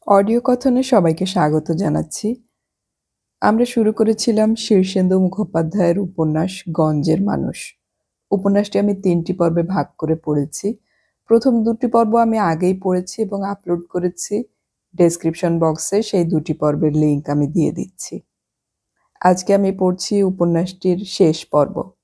Audio কথনে সবাইকে স্বাগত জানাচ্ছি। আমরা শুরু করেছিলাম শীর্ষেন্দু মুখোপাধ্যায়ের উপন্যাস 'গঞ্জের মানুষ'। উপন্যাসটি আমি ৩টি পর্বে ভাগ করে পড়েছি। প্রথম ২টি পর্ব আমি আগেই পড়েছি এবং আপলোড করেছি। ডেসক্রিপশন বক্সে সেই ২টি পর্বের লিংক আমি দিয়ে দিচ্ছি। আজকে আমি পড়ছি উপন্যাসটির শেষ পর্ব।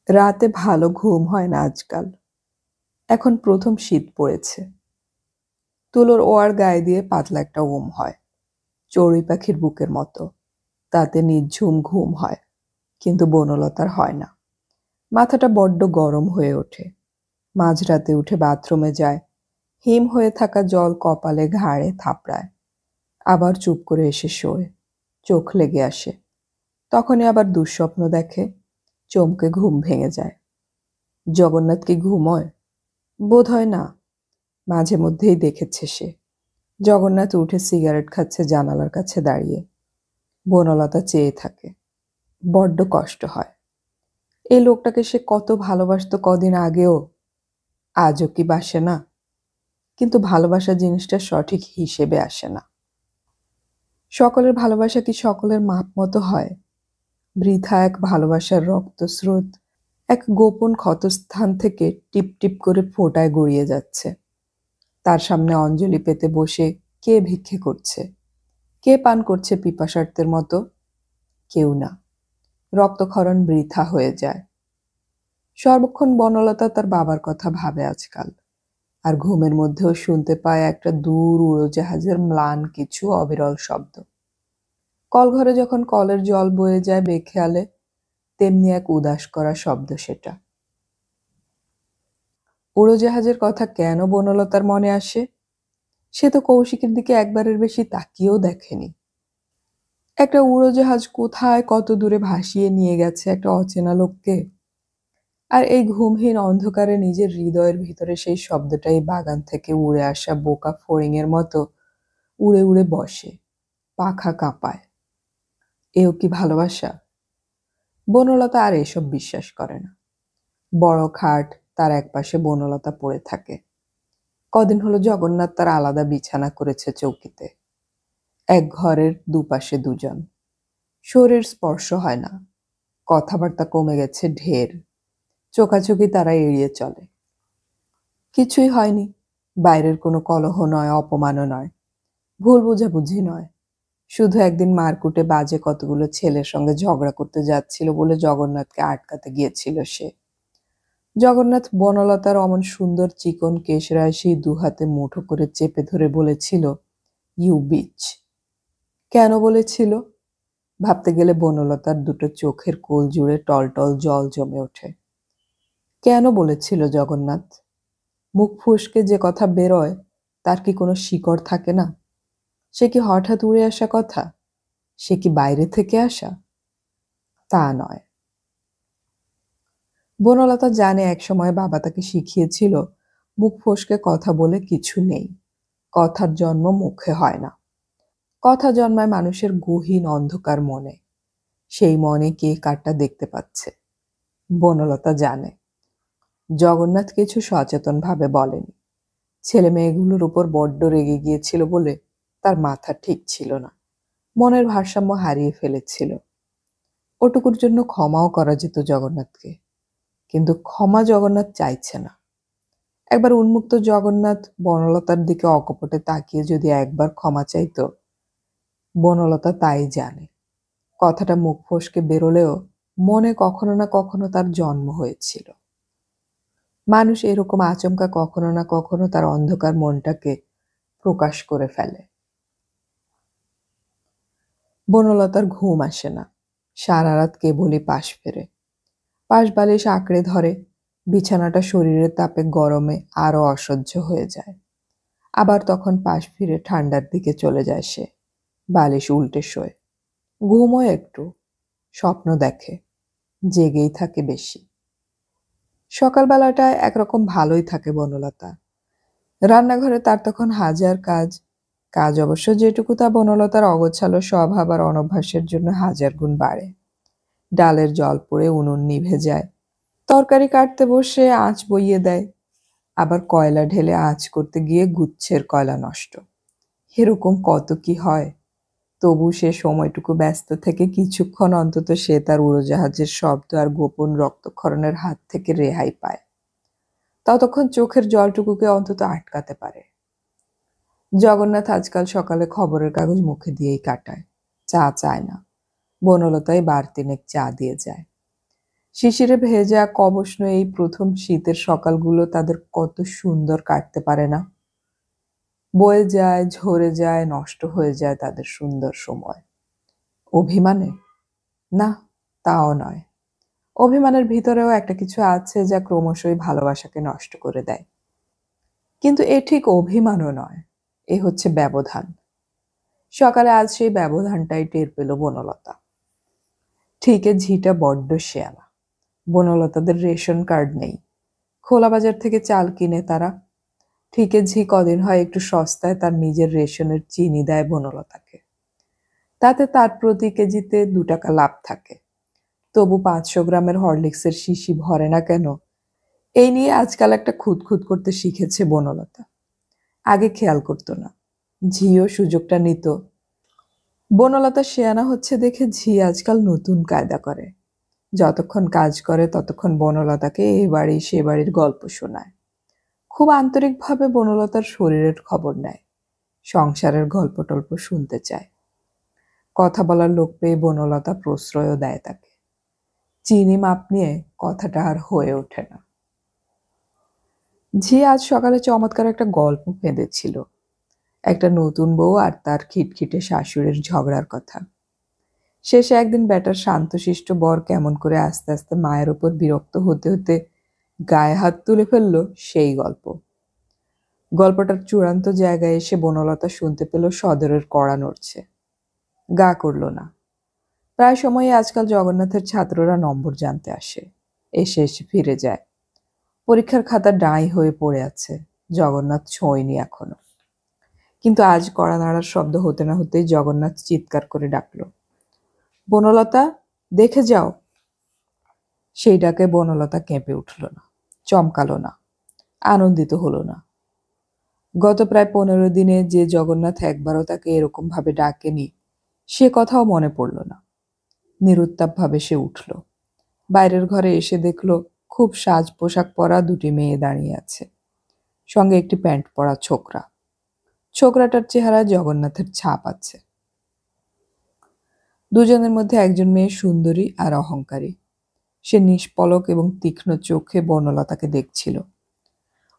রাতে ভালো ঘুম হয় না আজকাল। এখন প্রথম শীত পড়েছে। তুলোর ওয়ার গায়ে দিয়ে পাতলা একটা ওম হয়, চড়ুই পাখির বুকের মতো। তাতে নিঝুম ঘুম হয়, কিন্তু বনলতার হয় না। মাথাটা বড্ড গরম হয়ে ওঠে। মাঝরাতে উঠে বাথরুমে যায়। হিম হয়ে থাকা জল কপালে ঘাড়ে থাপড়ায়। আবার চুপ করে এসে শোয়। চোখ লেগে আসে। তখনই আবার দুঃস্বপ্ন দেখে। চমকে ঘুম ভেঙে যায়। জগন্নাথ কি ঘুমোয়? বোধ হয় না। মাঝে মধ্যেই দেখেছে সে জগন্নাথ উঠে সিগারেট খাচ্ছে জানালার কাছে দাঁড়িয়ে। বনলতা চেয়ে থাকে। বড্ড কষ্ট হয়। এই লোকটাকে সে কত ভালোবাসতো কদিন আগেও। আজও কি বাসে না? কিন্তু ভালোবাসা জিনিসটা সঠিক হিসেবে আসে না। সকলের ভালোবাসা কি সকলের মাপ মতো হয়? বৃথা এক ভালোবাসার রক্তস্রোত এক গোপন ক্ষতস্থান থেকে টিপ টিপ করে ফোঁটায় গড়িয়ে যাচ্ছে। তার সামনে অঞ্জলি পেতে বসে কে ভিক্ষে করছে? কে পান করছে পিপাসার্তের মতো? কেউ না। রক্তক্ষরণ বৃথা হয়ে যায়। সর্বক্ষণ বনলতা তার বাবার কথা ভাবে আজকাল। আর ঘুমের মধ্যেও শুনতে পায় একটা দূর উড়োজাহাজের ম্লান কিছু অবিরল শব্দ। কলঘরে যখন কলের জল বয়ে যায় বেখেয়ালে, তেমনি এক উদাস করা শব্দ সেটা। উড়োজাহাজের কথা কেন বনলতার মনে আসে? সে তো কৌশিকের দিকে একবারের বেশি তাকিয়েও দেখেনি। একটা উড়োজাহাজ কোথায় কত দূরে ভাসিয়ে নিয়ে গেছে একটা অচেনা লোককে। আর এই ঘুমহীন অন্ধকারে নিজের হৃদয়ের ভিতরে সেই শব্দটাই বাগান থেকে উড়ে আসা বোকা ফড়িংয়ের মতো উড়ে উড়ে বসে, পাখা কাঁপায়। এও কি ভালোবাসা? বনলতা আর এসব বিশ্বাস করে না। বড় খাট, তার একপাশে বনলতা পড়ে থাকে। কদিন হলো জগন্নাথ তার আলাদা বিছানা করেছে চৌকিতে। এক ঘরের দুপাশে দুজন। শরীর স্পর্শ হয় না। কথাবার্তা কমে গেছে ঢের। চোখাচোখি তারা এড়িয়ে চলে। কিছুই হয়নি। বাইরের কোনো কলহ নয়, অপমানও নয়, ভুল বোঝাবুঝি নয়। শুধু একদিন মারকুটে বাজে কতগুলো ছেলের সঙ্গে ঝগড়া করতে যাচ্ছিল বলে জগন্নাথকে আটকাতে গিয়েছিল সে। জগন্নাথ বনলতার অমন সুন্দর চিকন কেশরাশি দুহাতে মুঠো করে চেপে ধরে বলেছিল, ইউ বিচ। কেন বলেছিল? ভাবতে গেলে বনলতার দুটো চোখের কোল জুড়ে টলটল জল জমে ওঠে। কেন বলেছিল জগন্নাথ? মুখ ফুসকে যে কথা বেরোয় তার কি কোনো শিকড় থাকে না? সে কি হঠাৎ উড়ে আসা কথা? সে কি বাইরে থেকে আসা? তা নয়। বনলতা জানে একসময় বাবা তাকে শিখিয়েছিল মুখ ফসকে কথা বলে কিছু নেই। কথার জন্ম মুখে হয় না। কথা জন্মায় মানুষের গহীন অন্ধকার মনে। সেই মনে কে কারটা দেখতে পাচ্ছে। বনলতা জানে। জগন্নাথ কিছু সচেতন ভাবে বলেনি। ছেলে মেয়েগুলোর উপর বড্ড রেগে গিয়েছিল বলে তার মাথা ঠিক ছিল না। মনের ভারসাম্য হারিয়ে ফেলেছিল। ওটুকুর জন্য ক্ষমাও করা যেত জগন্নাথকে। কিন্তু ক্ষমা জগন্নাথ চাইছে না। একবার উন্মুক্ত জগন্নাথ বনলতার দিকে অকপটে তাকিয়ে যদি একবার ক্ষমা চাইত। বনলতা তাই জানে। কথাটা মুখ ফসকে বেরোলেও মনে কখনো না কখনো তার জন্ম হয়েছিল। মানুষ এরকম আচমকা কখনো না কখনো তার অন্ধকার মনটাকে প্রকাশ করে ফেলে। বনলতার ঘুম আসে না। সারা রাত কেবলই পাশ ফেরে। পাশ বালিশ আঁকড়ে ধরে। বিছানাটা শরীরের তাপে গরমে আরো অসহ্য হয়ে যায়। আবার তখন পাশ ফিরে ঠান্ডার দিকে চলে যায় সে। বালিশ উল্টে শোয়। ঘুমোয় একটু। স্বপ্ন দেখে। জেগেই থাকে বেশি। সকালবেলাটায় একরকম ভালোই থাকে বনলতা। রান্নাঘরে তার তখন হাজার কাজ। কাজ অবশ্য যেটুকু তা বনলতার অগোছালো স্বভাব আর অনভ্যাসের জন্য হাজার গুণ বাড়ে। ডালের জল পড়ে উনুন নিভে যায়। তরকারি কাটতে বসে আঁচ বইয়ে দেয়, আবার কয়লা ঢেলে আঁচ করতে গিয়ে গুচ্ছের কয়লা নষ্ট। এরকম কত কি হয়। তবু সে সময়টুকু ব্যস্ত থেকে কিছুক্ষণ অন্তত সে তার উড়োজাহাজের শব্দ আর গোপন রক্তক্ষরণের হাত থেকে রেহাই পায়। ততক্ষণ চোখের জলটুকুকে অন্তত আটকাতে পারে। জগন্নাথ আজকাল সকালে খবরের কাগজ মুখে দিয়েই কাটায়, চা চায় না। বনলতাই বার তিনেক চা দিয়ে যায়। শিশিরে ভেজা কবষ্ণ এই প্রথম শীতের সকালগুলো তাদের কত সুন্দর কাটতে পারে না। বয়ে যায়, ঝরে যায়, নষ্ট হয়ে যায় তাদের সুন্দর সময়। অভিমানে? না, তাও নয়। অভিমানের ভিতরেও একটা কিছু আছে যা ক্রমশই ভালোবাসাকে নষ্ট করে দেয়। কিন্তু এ ঠিক অভিমানও নয়, এ হচ্ছে ব্যবধান। সকালে আজ সেই ব্যবধানটাই টের পেল বনলতা। ঠিকে ঝিটা বড্ড শেয়ানা। বনলতাদের রেশন কার্ড নেই। খোলা বাজার থেকে চাল কিনে তারা। ঠিকে ঝি কদিন হয় একটু সস্তায় তার নিজের রেশনের চিনি দেয় বনলতাকে। তাতে তার প্রতি কেজিতে 2 টাকা লাভ থাকে। তবু 500 গ্রামের হরলিক্সের শিশি ভরে না কেন, এই নিয়ে আজকাল একটা খুঁতখুত করতে শিখেছে বনলতা। আগে খেয়াল করতো না। ঝিও সুযোগটা নিত। বনলতা শেয়ানা হচ্ছে দেখে ঝি আজকাল নতুন কায়দা করে। যতক্ষণ কাজ করে ততক্ষণ বনলতাকে এ বাড়ি সে বাড়ির গল্প শোনায়। খুব আন্তরিকভাবে বনলতার শরীরের খবর নেয়। সংসারের গল্প টল্প শুনতে চায়। কথা বলার লোক পেয়ে বনলতা প্রশ্রয়ও দেয় তাকে। চিনি মাপ নিয়ে কথাটা আর হয়ে ওঠে না। ঝি আজ সকালে চমৎকার একটা গল্প পেঁধেছিল। একটা নতুন বউ আর তার খিটখিটে শাশুড়ির ঝগড়ার কথা। শেষে একদিন বেটার শান্তশিষ্ট বর কেমন করে আস্তে আস্তে মায়ের ওপর বিরক্ত হতে হতে গায়ে হাত তুলে ফেললো, সেই গল্প। গল্পটার চূড়ান্ত জায়গায় এসে বনলতা শুনতে পেল সদরের কড়া নড়ছে। গা করল না। প্রায় সময়ই আজকাল জগন্নাথের ছাত্ররা নম্বর জানতে আসে, এসে এসে ফিরে যায়। পরীক্ষার খাতা ডাঁই হয়ে পড়ে আছে, জগন্নাথ ছোঁয়নি এখনো। কিন্তু আজ কড়া নাড়ার শব্দ হতে না হতেই জগন্নাথ চিৎকার করে ডাকল, বনলতা, দেখে যাও। সেই ডাকে বনলতা কেঁপে উঠল না, চমকালো না, আনন্দিত হলো না। গত প্রায় 15 দিনে যে জগন্নাথ একবারও তাকে এরকম ভাবে ডাকেনি, সে কথাও মনে পড়ল না। নিরুত্তাপভাবে সে উঠল। বাইরের ঘরে এসে দেখল খুব সাজ পোশাক পরা 2টি মেয়ে দাঁড়িয়ে আছে, সঙ্গে একটি প্যান্ট পরা ছোকরা। ছোকরাটার চেহারায় জগন্নাথের ছাপ আছে। দুজনের মধ্যে একজন মেয়ে সুন্দরী আর অহংকারী। সে নিষ্পলক এবং তীক্ষ্ণ চোখে বনলতাকে দেখছিল।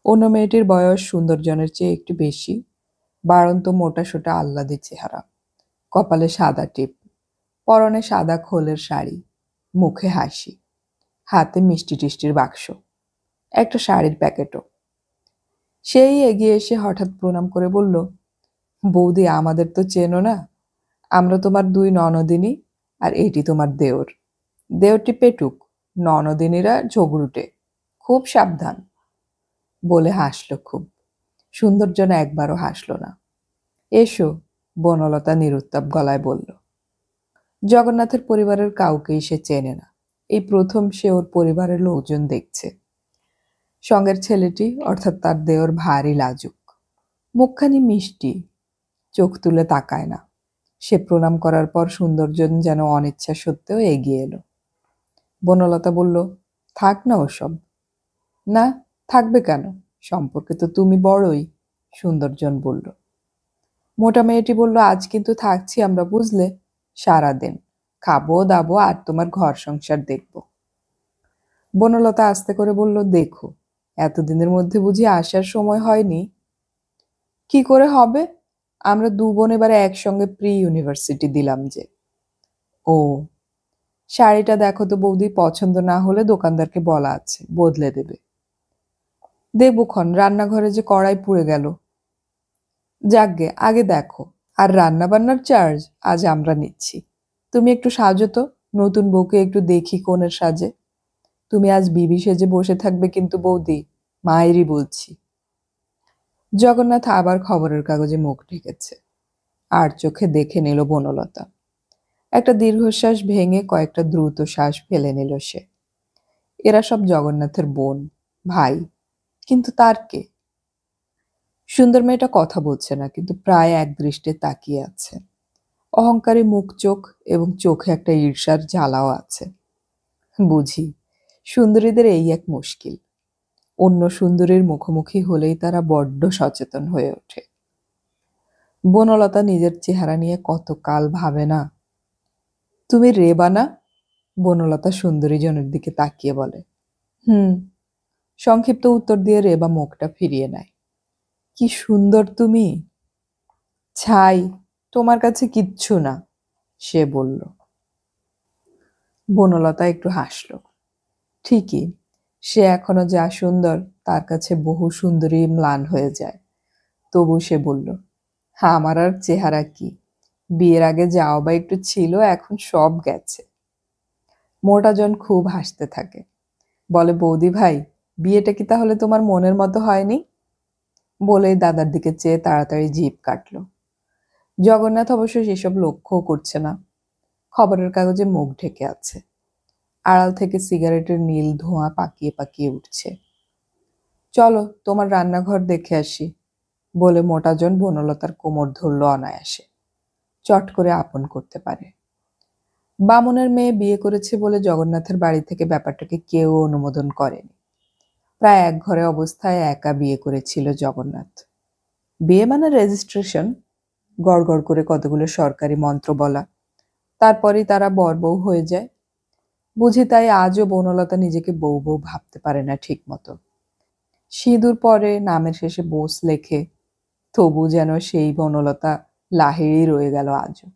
অন্য মেয়েটির বয়স সৌন্দর্যনের চেয়ে একটু বেশি, বাড়ন্ত মোটাসোটা আহ্লাদী চেহারা, কপালে সাদা টিপ, পরনে সাদা খোলের শাড়ি, মুখে হাসি, হাতে মিষ্টি টিষ্টির বাক্স, একটা শাড়ির প্যাকেটও। সেই এগিয়ে এসে হঠাৎ প্রণাম করে বলল, বৌদি, আমাদের তো চেনো না, আমরা তোমার 2 ননদিনী, আর এটি তোমার দেওর। দেওরটি পেটুক, ননদিনীরা ঝগড়ুটে, খুব সাবধান। বলে হাসল খুব। সৌন্দর্যনা একবারও হাসল না। এসো, বনলতা নিরুত্তাপ গলায় বলল। জগন্নাথের পরিবারের কাউকেই সে চেনে না। এই প্রথম সে ওর পরিবারের লোকজন দেখছে। সঙ্গের ছেলেটি অর্থাৎ তার দেওর ভারী লাজুক, মুখখানি মিষ্টি, চোখ তুলে তাকায় না। সে প্রণাম করার পর সৌন্দর্যন যেন অনিচ্ছা সত্ত্বেও এগিয়ে এলো। বনলতা বলল, থাক না ওসব। না, থাকবে কেন, সম্পর্কে তো তুমি বড়ই, সৌন্দর্যন বলল। মোটা মেয়েটি বলল, আজ কিন্তু থাকছি আমরা, বুঝলে, সারাদিন খাবো দাবো আর তোমার ঘর সংসার দেখব। বনলতা আস্তে করে বলল, দেখো, এতদিনের মধ্যে বুঝি আসার সময় হয়নি? কি করে হবে, আমরা 2 বোন এবারে একসঙ্গে প্রি ইউনিভার্সিটি দিলাম যে। ও, শাড়িটা দেখো তো বৌদি, পছন্দ না হলে দোকানদারকে বলা আছে, বদলে দেবে। দেবক্ষণ, রান্নাঘরে যে কড়াই পুড়ে গেল। যাকগে, আগে দেখো। আর রান্না বান্নার চার্জ আজ আমরা নিচ্ছি। তুমি একটু সাজো তো, নতুন বউকে একটু দেখি কোনের সাজে। তুমি আজ বিবি সেজে বসে থাকবে কিন্তু বৌদি, মায়েরই বলছি। জগন্নাথ আবার খবরের কাগজে মুখ ঢেকেছে। আর চোখে দেখে নিল বনলতা। একটা দীর্ঘশ্বাস ভেঙে কয়েকটা দ্রুত শ্বাস ফেলে নিল সে। এরা সব জগন্নাথের বোন, ভাই, কিন্তু তার কে? সুন্দর মেয়েটা কথা বলছে না, কিন্তু প্রায় একদৃষ্টে তাকিয়ে আছে। অহংকারী মুখ চোখ এবং চোখে একটা ঈর্ষার জ্বালাও আছে। বুঝি সুন্দরীদের এই এক মুশকিল, অন্য সুন্দরীর মুখোমুখি হলেই তারা বড্ড সচেতন হয়ে ওঠে। বনলতা নিজের চেহারা নিয়ে কতকাল ভাবে না। তুমি রেবা না? বনলতা সুন্দরী জনের দিকে তাকিয়ে বলে। হুম। সংক্ষিপ্ত উত্তর দিয়ে রেবা মুখটা ফিরিয়ে নেয়। কি সুন্দর তুমি! ছাই, তোমার কাছে কিচ্ছু না, সে বলল। বনলতা একটু হাসল। ঠিকই, সে এখনো যা সুন্দর তার কাছে বহু সুন্দরী ম্লান হয়ে যায়। তবু সে বলল, আমার আর চেহারা কি, বিয়ের আগে যাও বা একটু ছিল, এখন সব গেছে। মোটাজন খুব হাসতে থাকে, বলে, বৌদি ভাই, বিয়েটা কি তাহলে তোমার মনের মতো হয়নি? বলেই দাদার দিকে চেয়ে তাড়াতাড়ি জিভ কাটল। জগন্নাথ অবশ্য সেসব লক্ষ্যও করছে না, খবরের কাগজে মুখ ঢেকে আছে। আড়াল থেকে সিগারেটের নীল ধোঁয়া পাকিয়ে পাকিয়ে উঠছে। চলো তোমার রান্নাঘর দেখে আসি, বলে মোটাজন বনলতার কোমর ধরল অনায়াসে, চট করে আপন করতে পারে। বামুনের মেয়ে বিয়ে করেছে বলে জগন্নাথের বাড়ি থেকে ব্যাপারটাকে কেউ অনুমোদন করেনি। প্রায় এক ঘরে অবস্থায় একা বিয়ে করেছিল জগন্নাথ। বিয়ে মানে রেজিস্ট্রেশন, গড় করে কতগুলো সরকারি মন্ত্র বলা, তারপরই তারা বর বউ হয়ে যায়। বুঝি তাই আজও বনলতা নিজেকে বউ বউ ভাবতে পারে না ঠিক মতো। সিঁদুর পরে নামের শেষে বোস লেখে, তবু যেন সেই বনলতা লাহিড়ি রয়ে গেল আজও।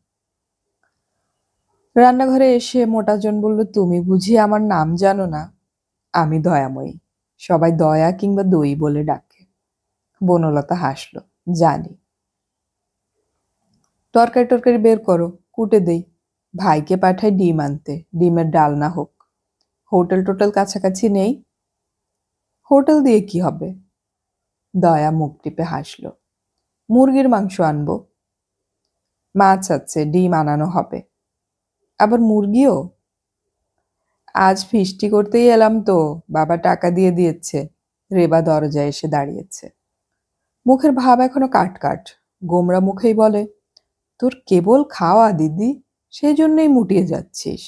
রান্নাঘরে এসে মোটাজন বলল, তুমি বুঝি আমার নাম জানো না? আমি দয়াময়ী, সবাই দয়া কিংবা দই বলে ডাকে। বনলতা হাসল, জানি। তরকারি টরকারি বের করো, কুটে দেই। ভাইকে পাঠাই ডিম আনতে, ডিমের ডালনা হোক। হোটেল টোটেল কাছাকাছি নেই? হোটেল দিয়ে কি হবে? দয়া মুখ টিপে হাসল। মুরগির মাংস আনবো। মাছ আছে, ডিম আনানো হবে। আবার মুরগিও? আজ ফিস্টি করতেই এলাম তো, বাবা টাকা দিয়ে দিয়েছে। রেবা দরজায় এসে দাঁড়িয়েছে, মুখের ভাব এখনো কাট কাট। গোমরা মুখেই বলে, তোর কেবল খাওয়া দিদি, সেই জন্যই মুটিয়ে যাচ্ছিস।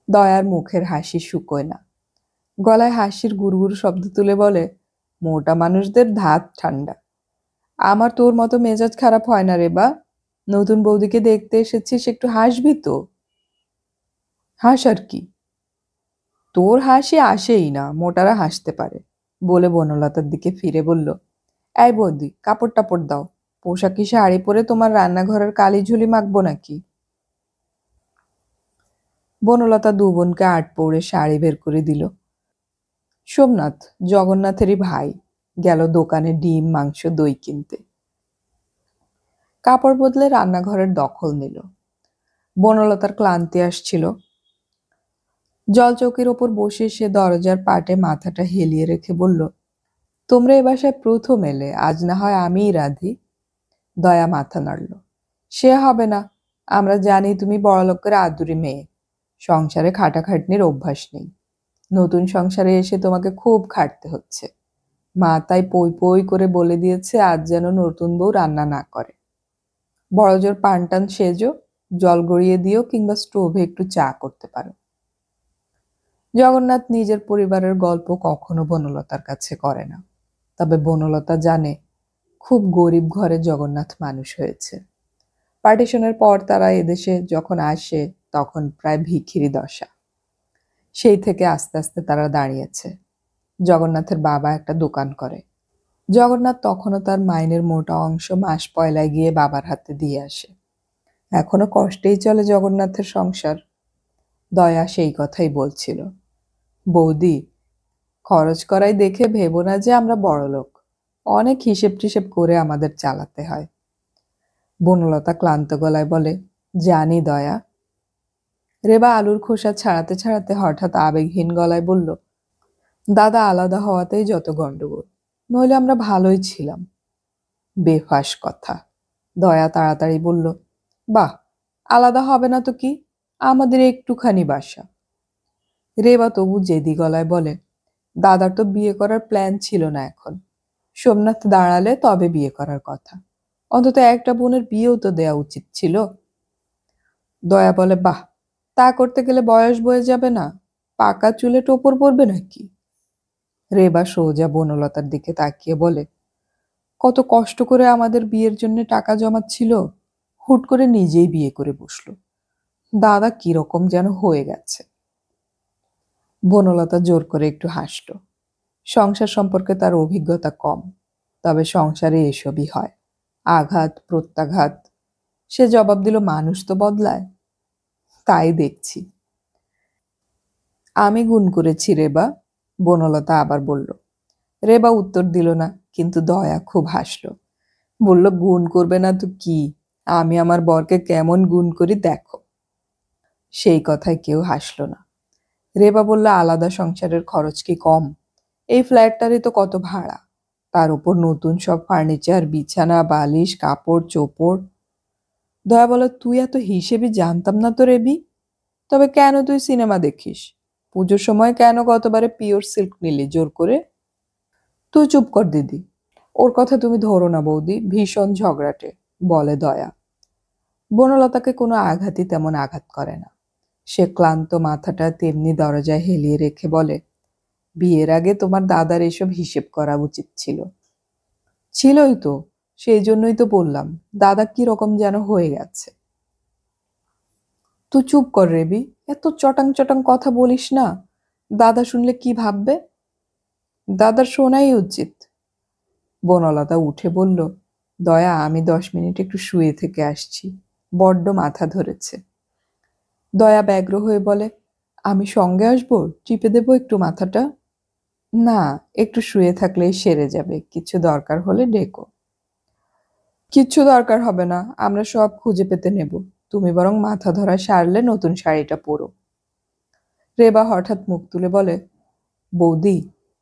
দয়ার মুখের হাসি শুকোয় না, গলায় হাসির গুড়গুড় শব্দ তুলে বলে, মোটা মানুষদের ধাত ঠান্ডা। আমার তোর মতো মেজাজ খারাপ হয় না রে বা। নতুন বৌদিকে দেখতে এসেছিস, একটু হাসবি তো। হাস আর কি, তোর হাসি আসেই না, মোটারা হাসতে পারে, বলে বনলতার দিকে ফিরে বলল, এই বৌদি, কাপড় টাপড় দাও। পোশাকি শাড়ি পরে তোমার রান্নাঘরের কালি ঝুলি মাখবো নাকি? বনলতা দু বোনকে আট পৌড়ে শাড়ি বের করে দিল। সোমনাথ, জগন্নাথেরই ভাই, গেল দোকানে ডিম মাংস দই কিনতে। কাপড় বদলে রান্নাঘরের দখল নিল। বনলতার ক্লান্তি আসছিল। জলচৌকির ওপর বসে সে দরজার পাটে মাথাটা হেলিয়ে রেখে বলল, তোমরা এ বাসায় প্রথম এলে, আজ না হয় আমিই রাধি। দয়া মাথা নাড়ল। সে হবে না, আমরা জানি তুমি বড়লোকের আদুরি মেয়ে, সংসারে খাটাখাটনির অভ্যাস নেই। নতুন সংসারে এসে তোমাকে খুব খাটতে হচ্ছে। মা তাই পই পই করে বলে দিয়েছে আজ যেন নতুন বউ রান্না না করে। বড়জোর পান টান সেজো, জল গড়িয়ে দিও, কিংবা স্টোভে একটু চা করতে পারো। জগন্নাথ নিজের পরিবারের গল্প কখনো বনলতার কাছে করে না, তবে বনলতা জানে খুব গরিব ঘরে জগন্নাথ মানুষ হয়েছে। পার্টিশনের পর তারা এদেশে যখন আসে তখন প্রায় ভিখিরি দশা। সেই থেকে আস্তে আস্তে তারা দাঁড়িয়েছে। জগন্নাথের বাবা একটা দোকান করে। জগন্নাথ তখনও তার মাইনের মোটা অংশ মাস পয়লায় গিয়ে বাবার হাতে দিয়ে আসে। এখনো কষ্টেই চলে জগন্নাথের সংসার। দয়া সেই কথাই বলছিল, বৌদি, খরচ করাই দেখে ভেবো না যে আমরা বড়লোক, অনেক হিসেব টিসেব করে আমাদের চালাতে হয়। বনলতা ক্লান্ত গলায় বলে, জানি দয়া। রেবা আলুর খোসা ছাড়াতে ছাড়াতে হঠাৎ আবেগহীন গলায় বলল, দাদা আলাদা হওয়াতেই যত গন্ডগোল, নইলে আমরা ভালোই ছিলাম। বেফাস কথা। দয়া তাড়াতাড়ি বলল, বাহ, আলাদা হবে না তো কি, আমাদের একটুখানি বাসা। রেবা তবু জেদি গলায় বলে, দাদার তো বিয়ে করার প্ল্যান ছিল না এখন। সোমনাথ দাঁড়ালে তবে বিয়ে করার কথা। অন্তত একটা বোনের বিয়েও তো দেয়া উচিত ছিল। দয়া বলে, বাহ, তা করতে গেলে বয়স বয়ে যাবে না? পাকা চুলে টোপর পড়বে নাকি? রেবা সোজা বনলতার দিকে তাকিয়ে বলে, কত কষ্ট করে আমাদের বিয়ের জন্য টাকা জমাচ্ছিল, হুট করে নিজেই বিয়ে করে বসলো। দাদা কিরকম যেন হয়ে গেছে। বনলতা জোর করে একটু হাসল। সংসার সম্পর্কে তার অভিজ্ঞতা কম, তবে সংসারে এসবই হয়, আঘাত প্রত্যাঘাত। সে জবাব দিল, মানুষ তো বদলায়। তাই দেখছি। আমি গুণ করেছি রেবা, বনলতা আবার বলল। রেবা উত্তর দিল না, কিন্তু দয়া খুব হাসল। বলল, গুণ করবে না তো কি, আমি আমার বরকে কেমন গুণ করি দেখো। সেই কথায় কেউ হাসল না। রেবা বলল, আলাদা সংসারের খরচ কি কম? এই ফ্ল্যাটটারই তো কত ভাড়া, তার উপর নতুন সব ফার্নিচার, বিছানা, বালিশ, কাপড় চোপড়। দয়া বলে, তুই এত হিসেবে জানতাম না তো রেবি। তবে কেন তুই সিনেমা দেখিস? পুজোর সময় কেন গতবারে পিওর সিল্ক নিলি জোর করে? তুই চুপ কর দিদি, ওর কথা তুমি ধরো না বৌদি, ভীষণ ঝগড়াটে, বলে দয়া। বনলতাকে কোনো আঘাতই তেমন আঘাত করে না। সে ক্লান্ত মাথাটা তেমনি দরজায় হেলিয়ে রেখে বলে, বিয়ের আগে তোমার দাদার এসব হিসেব করা উচিত ছিল। ছিলই তো, সেই জন্যই তো বললাম, দাদা কি রকম যেন হয়ে গেছে। তুই চুপ কর রেবি, এত চটাং চটাং কথা বলিস না, দাদা শুনলে কি ভাববে? দাদার শোনাই উচিত। বনলতা উঠে বলল, দয়া, আমি 10 মিনিট একটু শুয়ে থেকে আসছি, বড্ড মাথা ধরেছে। দয়া ব্যগ্র হয়ে বলে, আমি সঙ্গে আসবো, টিপে দেবো একটু মাথাটা? না, একটু শুয়ে থাকলেই সেরে যাবে, কিছু দরকার হলে ডেকো। কিচ্ছু দরকার হবে না, আমরা সব খুঁজে পেতে নেব। তুমি বরং মাথা ধরা সারলে নতুন শাড়িটা পরো। রেবা হঠাৎ মুখ তুলে বলে, বৌদি,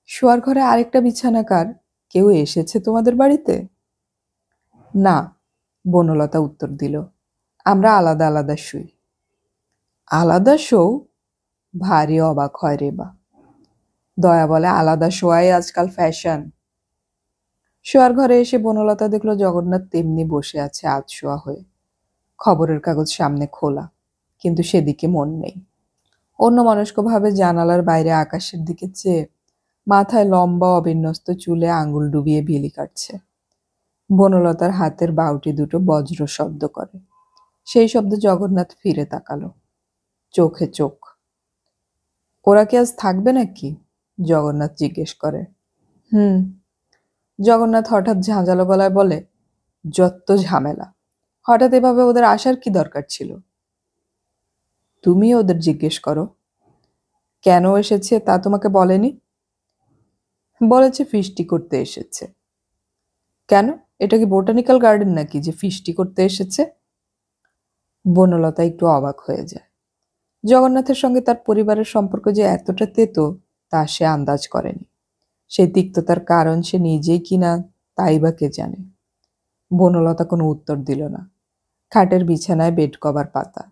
শোয়ার ঘরে আরেকটা বিছানা কার? কেউ এসেছে তোমাদের বাড়িতে? না, বনলতা উত্তর দিল, আমরা আলাদা আলাদা শুই। আলাদা শো? ভারী অবাক হয় রেবা। দয়া বলে, আলাদা শোয়াই আজকাল ফ্যাশন। শোয়ার ঘরে এসে বনলতা দেখলো জগন্নাথ তেমনি বসে আছে আধশোয়া হয়ে, খবরের কাগজ সামনে খোলা, কিন্তু সেদিকে মন নেই। অন্যমনস্কভাবে জানালার বাইরে আকাশের দিকে চেয়ে মাথায় লম্বা অবিন্যস্ত চুলে আঙুল ডুবিয়ে বিলি কাটছে। বনলতার হাতের বাউটি দুটো বজ্র শব্দ করে। সেই শব্দে জগন্নাথ ফিরে তাকালো, চোখে চোখ। ওরা কি আজ থাকবে নাকি? জগন্নাথ জিজ্ঞেস করে। হুম। জগন্নাথ হঠাৎ ঝাঁঝালো গলায় বলে, যত ঝামেলা, হঠাৎ এভাবে ওদের আসার কি দরকার ছিল? তুমি ওদের জিজ্ঞেস করো। কেন এসেছে তা তোমাকে বলেনি? বলেছে ফিস্টি করতে এসেছে। কেন, এটা কি বোটানিক্যাল গার্ডেন নাকি যে ফিস্টি করতে এসেছে? বনলতা একটু অবাক হয়ে যায়। জগন্নাথের সঙ্গে তার পরিবারের সম্পর্ক যে এতটা তেতো তা সে আন্দাজ করেনি। সেই তিক্ততার কারণ সে নিজেই কিনা তাই বা কে জানে। বনলতা কোনো উত্তর দিল না। খাটের বিছানায় বেড কভার পাতা,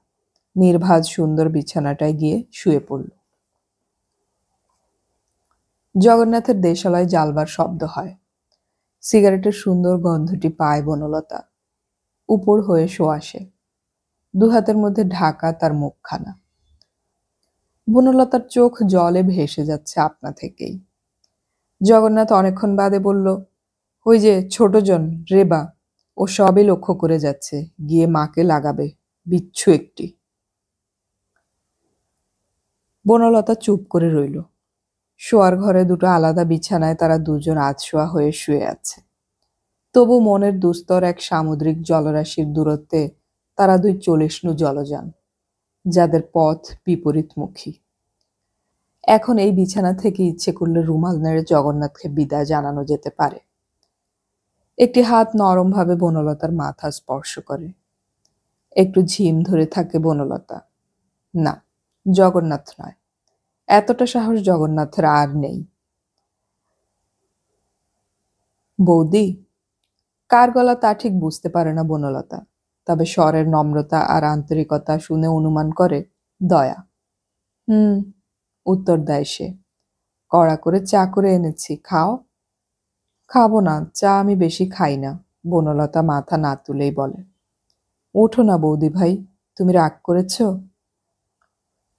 নির্ভাজ সুন্দর বিছানাটায় গিয়ে শুয়ে পড়ল। জগন্নাথের দেশালয় জ্বালবার শব্দ হয়, সিগারেটের সুন্দর গন্ধটি পায় বনলতা। উপর হয়ে শোয়া সে, দুহাতের মধ্যে ঢাকা তার মুখখানা। বনলতার চোখ জলে ভেসে যাচ্ছে আপনা থেকেই। জগন্নাথ অনেকক্ষণ বাদে বলল, ওই যে ছোটজন রেবা, ও সবই লক্ষ্য করে যাচ্ছে, গিয়ে মাকে লাগাবে, বিচ্ছু একটি। বনলতা চুপ করে রইল। শোয়ার ঘরে দুটো আলাদা বিছানায় তারা দুজন আধশোয়া হয়ে শুয়ে আছে। তবু মনের দুস্তর এক সামুদ্রিক জলরাশির দূরত্বে তারা দুই চলিষ্ণু জলযান, যাদের পথ বিপরীতমুখী। এখন এই বিছানা থেকে ইচ্ছে করলে রুমাল নেড়ে জগন্নাথকে বিদায় জানানো যেতে পারে। একটি হাত নরমভাবে বনলতার মাথা স্পর্শ করে। একটু ঝিম ধরে থাকে বনলতা। না, জগন্নাথ নয়, এতটা সাহস জগন্নাথের আর নেই। বৌদি, কার গলা তা ঠিক বুঝতে পারে না বনলতা, তবে স্বরের নম্রতা আর আন্তরিকতা শুনে অনুমান করে দয়া। হুম, উত্তর দেয় সে। কড়া করে চা করে এনেছি, খাও। খাবো না, চা আমি বেশি খাই না, বনলতা মাথা না তুলেই বলে। ওঠো না বৌদি ভাই, তুমি রাগ করেছ?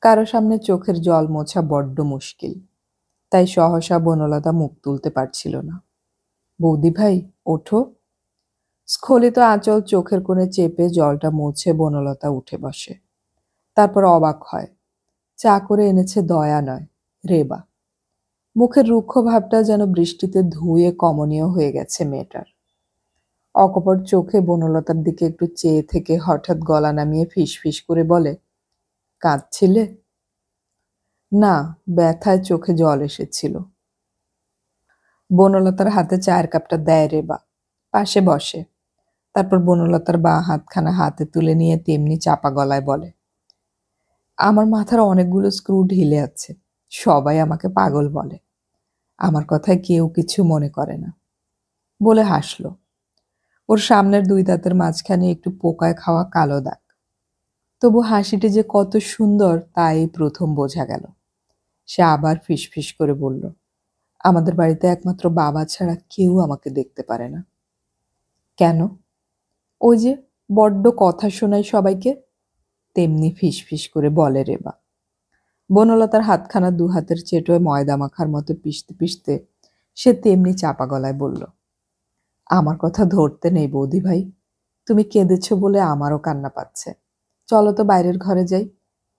কারো সামনে চোখের জল মোছা বড্ড মুশকিল, তাই সহসা বনলতা মুখ তুলতে পারছিল না। বৌদি ভাই, ওঠো। স্খলিত আঁচল চোখের কোণে চেপে জলটা মুছে বনলতা উঠে বসে। তারপর অবাক হয়, চা করে এনেছে দয়া নয়, রেবা। মুখের রুক্ষ ভাবটা যেন বৃষ্টিতে ধুয়ে কমনীয় হয়ে গেছে মেয়েটার। অকপট চোখে বনলতার দিকে একটু চেয়ে থেকে হঠাৎ গলা নামিয়ে ফিসফিস করে বলে, কাঁদছিলে? না, ব্যথায় চোখে জল এসেছিল। বনলতার হাতে চায়ের কাপটা দেয় রেবা, পাশে বসে। তারপর বনলতার বাঁ হাতখানা হাতে তুলে নিয়ে তেমনি চাপা গলায় বলে, আমার মাথার অনেকগুলো স্ক্রু ঢিলে আছে, সবাই আমাকে পাগল বলে, আমার কথায় কেউ কিছু মনে করে না। বলে হাসল। ওর সামনের দুই দাঁতের মাঝখানে একটু পোকায় খাওয়া কালো দাগ, তবু হাসিটি যে কত সুন্দর তাই প্রথম বোঝা গেল। সে আবার ফিসফিস করে বলল, আমাদের বাড়িতে একমাত্র বাবা ছাড়া কেউ আমাকে দেখতে পারে না। কেন? ওই যে বড্ড কথা শোনাই সবাইকে, তেমনি ফিসফিস করে বলে রেবা। বনলতার হাতখানা দু হাতের চেটোয় ময়দা মাখার মতো পিষতে পিষতে সে তেমনি চাপা গলায় বলল, আমার কথা ধরতে নেই বৌদি ভাই, তুমি কেঁদেছ বলে আমারও কান্না পাচ্ছে। চলো তো বাইরের ঘরে যাই,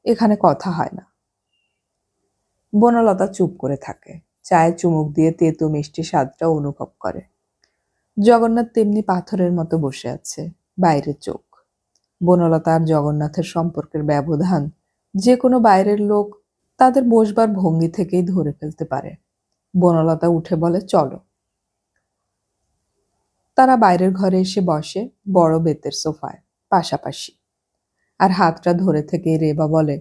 এখানে কথা হয় না। বনলতা চুপ করে থাকে, চায়ে চুমুক দিয়ে তেতো মিষ্টি স্বাদটা অনুভব করে। জগন্নাথ তেমনি পাথরের মতো বসে আছে, বাইরে চোখ। বনলতা আর জগন্নাথের সম্পর্কের ব্যবধান যে কোনো বাইরের লোক তাদের বসবার ভঙ্গি থেকেই ধরে ফেলতে পারে। বনলতা উঠে বলে, চলো। তারা বাইরের ঘরে এসে বসে, বড় বেতের সোফায় পাশাপাশি। আর হাতটা ধরে থেকেই রেবা বলে,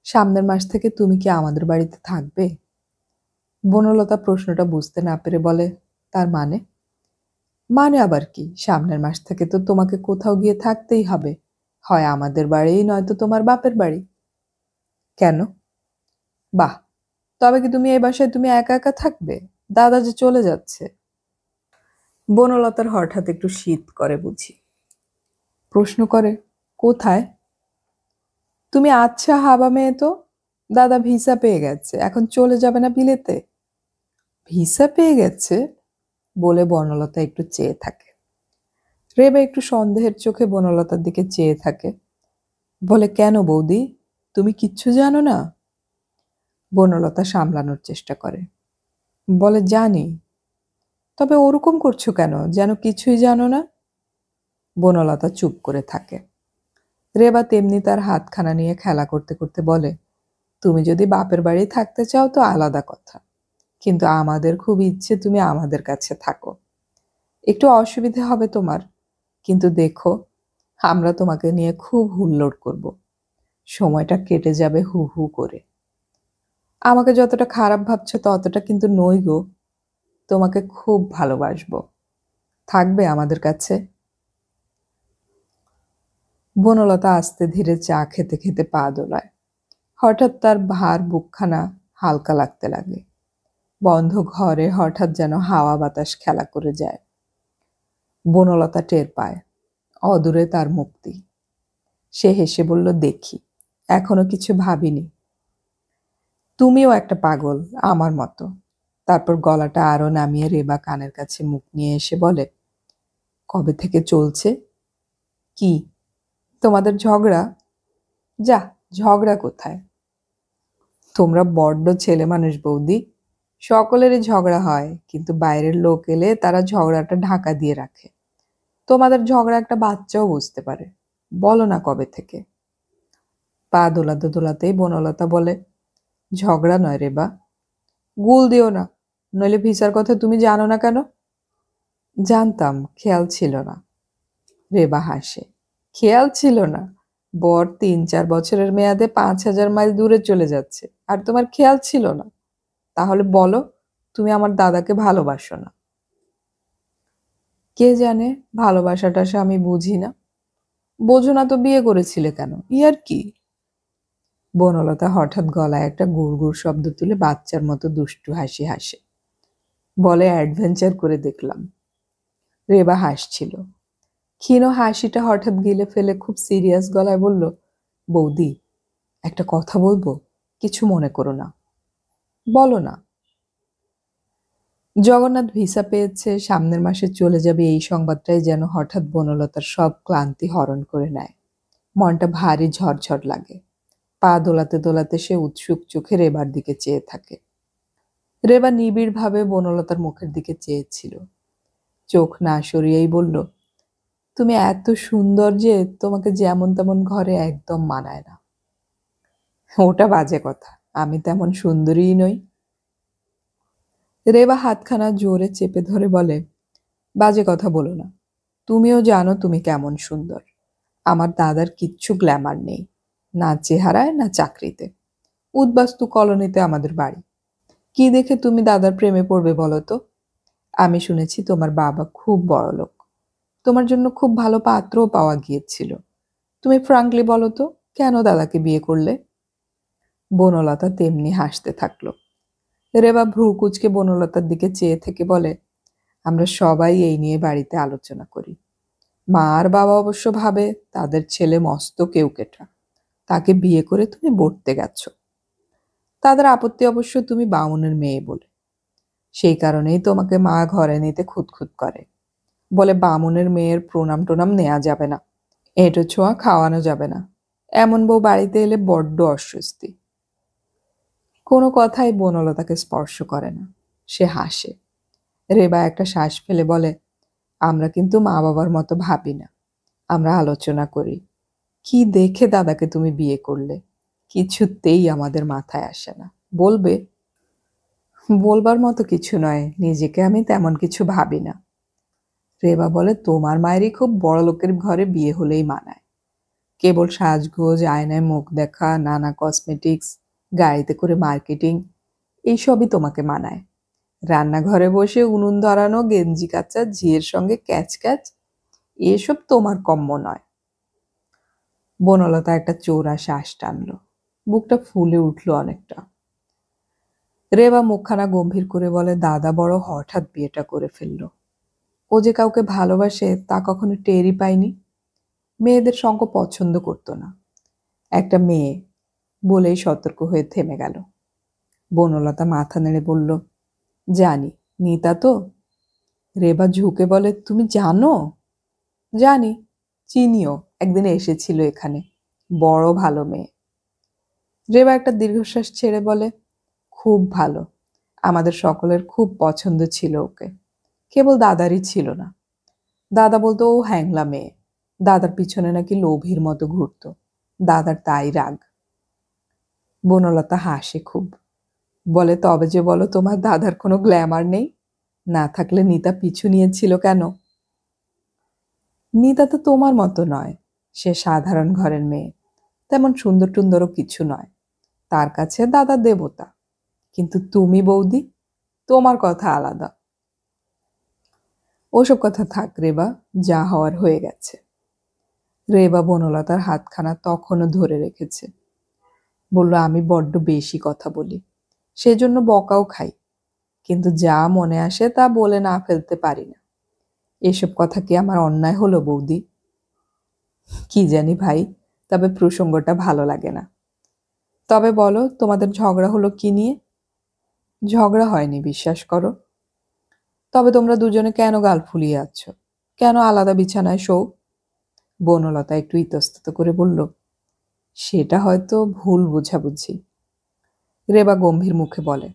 সামনের মাস থেকে তুমি কি আমাদের বাড়িতে থাকবে? বনলতা প্রশ্নটা বুঝতে না পেরে বলে, তার মানে? মানে আবার কি, সামনের মাস থেকে তো তোমাকে কোথাও গিয়ে থাকতেই হবে, হয় আমাদের বাড়ি নয়তো তোমার বাপের বাড়ি। কেন? বাহ, তবে কি তুমি এই বাসায় তুমি একা একা থাকবে? দাদা যে চলে যাচ্ছে। বনলতার হঠাৎ একটু শীত করে বুঝি। প্রশ্ন করে, কোথায়? তুমি আচ্ছা হাবা মেয়ে তো, দাদা ভিসা পেয়ে গেছে, এখন চলে যাবে না বিলেতে? ভিসা পেয়ে গেছে? বলে বনলতা একটু চেয়ে থাকে। রেবা একটু সন্দেহের চোখে বনলতার দিকে চেয়ে থাকে। বলে, কেন বৌদি, তুমি কিচ্ছু জানো না? বনলতা সামলানোর চেষ্টা করে। বলে, জানি। তবে ওরকম করছো কেন, যেন কিছুই জানো না? বনলতা চুপ করে থাকে। রেবা তেমনি তার হাতখানা নিয়ে খেলা করতে করতে বলে, তুমি যদি বাপের বাড়ি থাকতে চাও তো আলাদা কথা, কিন্তু আমাদের খুব ইচ্ছে তুমি আমাদের কাছে থাকো। একটু অসুবিধে হবে তোমার, কিন্তু দেখো, আমরা তোমাকে নিয়ে খুব হুল্লোড় করব, সময়টা কেটে যাবে হু হু করে। আমাকে যতটা খারাপ ভাবছো ততটা কিন্তু নই গো, তোমাকে খুব ভালোবাসবো, থাকবে আমাদের কাছে? বনলতা আস্তে ধীরে চা খেতে খেতে পা দোলায়। হঠাৎ তার ভার বুকখানা হালকা লাগতে লাগে। বন্ধ ঘরে হঠাৎ যেন হাওয়া বাতাস খেলা করে যায়। বনলতা টের পায়, অদূরে তার মুক্তি। সে হেসে বলল, দেখি, এখনো কিছু ভাবিনি। তুমিও একটা পাগল, আমার মতো। তারপর গলাটা আরো নামিয়ে রেবা কানের কাছে মুখ নিয়ে এসে বলে, কবে থেকে চলছে? কি? তোমাদের ঝগড়া? যা, ঝগড়া কোথায়? তোমরা বড্ড ছেলে মানুষ বৌদি, সকলেরই ঝগড়া হয়, কিন্তু বাইরের লোক এলে তারা ঝগড়াটা ঢাকা দিয়ে রাখে। তোমাদের ঝগড়া একটা বাচ্চাও বুঝতে পারে। বলো না কবে থেকে? পা দোলাতে দোলাতেই বনলতা বলে, ঝগড়া নয় রেবা। গুল দিও না, নইলে ভিসার কথা তুমি জানো না কেন? জানতাম, খেয়াল ছিল না। রেবা হাসে। খেয়াল ছিল না? বর ৩-৪ বছরের মেয়াদে ৫,০০০ মাইল দূরে চলে যাচ্ছে, আর তোমার খেয়াল ছিল না? তাহলে বলো, তুমি আমার দাদাকে ভালোবাসো না। কে জানে, ভালোবাসাটা আমি বুঝি না। বোঝো না তো বিয়ে করেছিলে কেন, ইয়ার কি? বনলতা হঠাৎ গলায় একটা গুড় গুড় শব্দ তুলে বাচ্চার মতো দুষ্টু হাসি হাসে। বলে, অ্যাডভেঞ্চার করে দেখলাম। রেবা হাসছিল। ক্ষীণ হাসিটা হঠাৎ গিলে ফেলে খুব সিরিয়াস গলায় বলল, বৌদি, একটা কথা বলবো, কিছু মনে করো না। বলো না। জগন্নাথ ভিসা পেয়েছে, সামনের মাসে চলে যাবে, এই সংবাদটাই যেন হঠাৎ বনলতার সব ক্লান্তি হরণ করে নেয়। মনটা ভারী ঝরঝর লাগে। পা দোলাতে দোলাতে সে উৎসুক চোখে রেবার দিকে চেয়ে থাকে। রেবা নিবিড়ভাবে বনলতার মুখের দিকে চেয়েছিল। চোখ না সরিয়েই বলল, তুমি এত সুন্দর যে তোমাকে যেমন তেমন ঘরে একদম মানায় না। ওটা বাজে কথা, আমি তেমন সুন্দরীই নই। রেবা হাতখানা জোরে চেপে ধরে বলে, বাজে কথা বলো না। তুমিও জানো তুমি কেমন সুন্দর। আমার দাদার কিচ্ছু গ্ল্যামার নেই, না চেহারায় না চাকরিতে। উদ্বাস্তু কলোনিতে আমাদের বাড়ি। কি দেখে তুমি দাদার প্রেমে পড়বে বলো তো? আমি শুনেছি তোমার বাবা খুব বড়লোক, তোমার জন্য খুব ভালো পাত্রও পাওয়া গিয়েছিল। তুমি ফ্রাঙ্কলি বলো তো, কেন দাদাকে বিয়ে করলে? বনলতা তেমনি হাসতে থাকলো। রেবা ভ্রু কুচকে বনলতার দিকে চেয়ে থেকে বলে, আমরা সবাই এই নিয়ে বাড়িতে আলোচনা করি। মা আর বাবা অবশ্য ভাবে তাদের ছেলে মস্ত কেউকেটা, তাকে বিয়ে করে তুমি বর্তে গেছো। তাদের আপত্তি অবশ্য তুমি বামুনের মেয়ে বলে। সেই কারণেই তোমাকে মা ঘরে নিতে খুঁতখুত করে। বলে বামুনের মেয়ের প্রণাম টোনাম নেওয়া যাবে না, এঁটো ছোঁয়া খাওয়ানো যাবে না, এমন বউ বাড়িতে এলে বড্ড অস্বস্তি। কোনো কথাই বনলতাকে স্পর্শ করে না, সে হাসে। রেবা একটা শ্বাস ফেলে বলে, আমরা কিন্তু মা বাবার মতো ভাবি না, আমরা আলোচনা করি। কি দেখে দাদাকে তুমি বিয়ে করলে, কিছুতেই আমাদের মাথায় আসে না। বলবে? বলবার মতো কিছু নয়, নিজেকে আমি তেমন কিছু ভাবি না। রেবা বলে, তোমার মায়েরই খুব বড় লোকের ঘরে বিয়ে হলেই মানায়। কেবল সাজগোজ, আয়নায় মুখ দেখা, নানা কসমেটিক্স, গাড়িতে করে মার্কেটিং, এইসবই তোমাকে মানায়। রান্নাঘরে বসে উনুন ধরানো, গেঞ্জি কাচা, ঝিয়ের সঙ্গে ক্যাচ ক্যাচ, এসব তোমার কম্য নয়। বনলতা একটা চোরা শ্বাস টানলো, বুকটা ফুলে উঠল অনেকটা। রেবা মুখখানা গম্ভীর করে বলে, দাদা বড় হঠাৎ বিয়েটা করে ফেললো। ও যে কাউকে ভালোবাসে তা কখনো টেরই পায়নি। মেয়েদের সঙ্গ পছন্দ করতো না। একটা মেয়ে বলেই সতর্ক হয়ে থেমে গেল। বনলতা মাথা নেড়ে বলল, জানি। নিতা তো? রেবা ঝুঁকে বলে, তুমি জানো? জানি, চিনিও, একদিন এসেছিল এখানে। বড় ভালো মেয়ে। রেবা একটা দীর্ঘশ্বাস ছেড়ে বলে, খুব ভালো। আমাদের সকলের খুব পছন্দ ছিল ওকে, কেবল দাদারই ছিল না। দাদা বলতো ও হ্যাংলা মেয়ে, দাদার পিছনে নাকি লোভীর মতো ঘুরত, দাদার তাই রাগ। বনলতা হাসে খুব, বলে, তবে যে বলো তোমার দাদার কোনো গ্ল্যামার নেই? না থাকলে নিতা পিছু নিয়েছিল কেন? নিতা তো তোমার মতো নয়, সে সাধারণ ঘরের মেয়ে, তেমন সুন্দর টুন্দরও কিছু নয়, তার কাছে দাদা দেবতা। কিন্তু তুমি বৌদি, তোমার কথা আলাদা। ওসব কথা থাক রেবা, যা হওয়ার হয়ে গেছে। রেবা বনলতার হাতখানা তখনও ধরে রেখেছে। বলল, আমি বড্ড বেশি কথা বলি, সেজন্য বকাও খাই, কিন্তু যা মনে আসে তা বলে না ফেলতে পারি না। এসব কথা কি আমার অন্যায় হলো বৌদি? কি জানি ভাই, তবে প্রসঙ্গটা ভালো লাগে না। তবে বলো, তোমাদের ঝগড়া হলো কি নিয়ে? ঝগড়া হয়নি, বিশ্বাস করো। তবে তোমরা দুজনে কেন গাল ফুলিয়ে আছো? কেন আলাদা বিছানায় শো? বনলতা একটু ইতস্তত করে বলল, সেটা হয়তো ভুল বোঝাবুঝি। রেবা গম্ভীর মুখে বলে,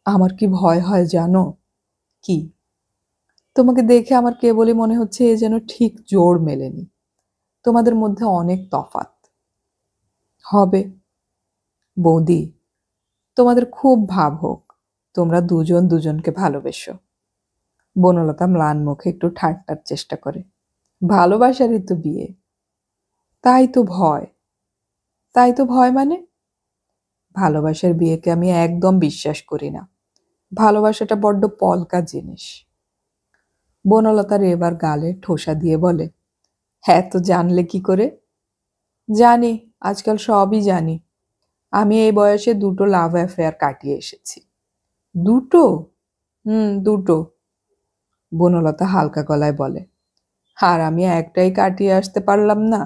আমার কি ভয় হয় জানো? কি? তোমাকে দেখে আমার কেবলই মনে হচ্ছে এ যেন ঠিক জোড় মেলেনি, তোমাদের মধ্যে অনেক তফাৎ। হবে বৌদি, তোমাদের খুব ভাব হোক, তোমরা দুজন দুজনকে ভালোবেসো। বনলতা ম্লান মুখে একটু ঠাট্টার চেষ্টা করে, ভালোবাসারই তো বিয়ে। তাই তো ভয়। তাই তো ভয় মানে? ভালোবাসার বিয়েকে আমি একদম বিশ্বাস করি না। ভালোবাসাটা বড্ড পলকা জিনিস। বনলতা রেবার গালে ঠোসা দিয়ে বলে, হ্যাঁ, তো জানলে কি করে? জানি, আজকাল সবই জানি। আমি এই বয়সে 2টো লাভ অ্যাফেয়ার কাটিয়ে এসেছি। 2টো? দুটো, বনলতা হালকা গলায় বলে। আর আমি একটাই কাটিয়ে আসতে পারলাম না।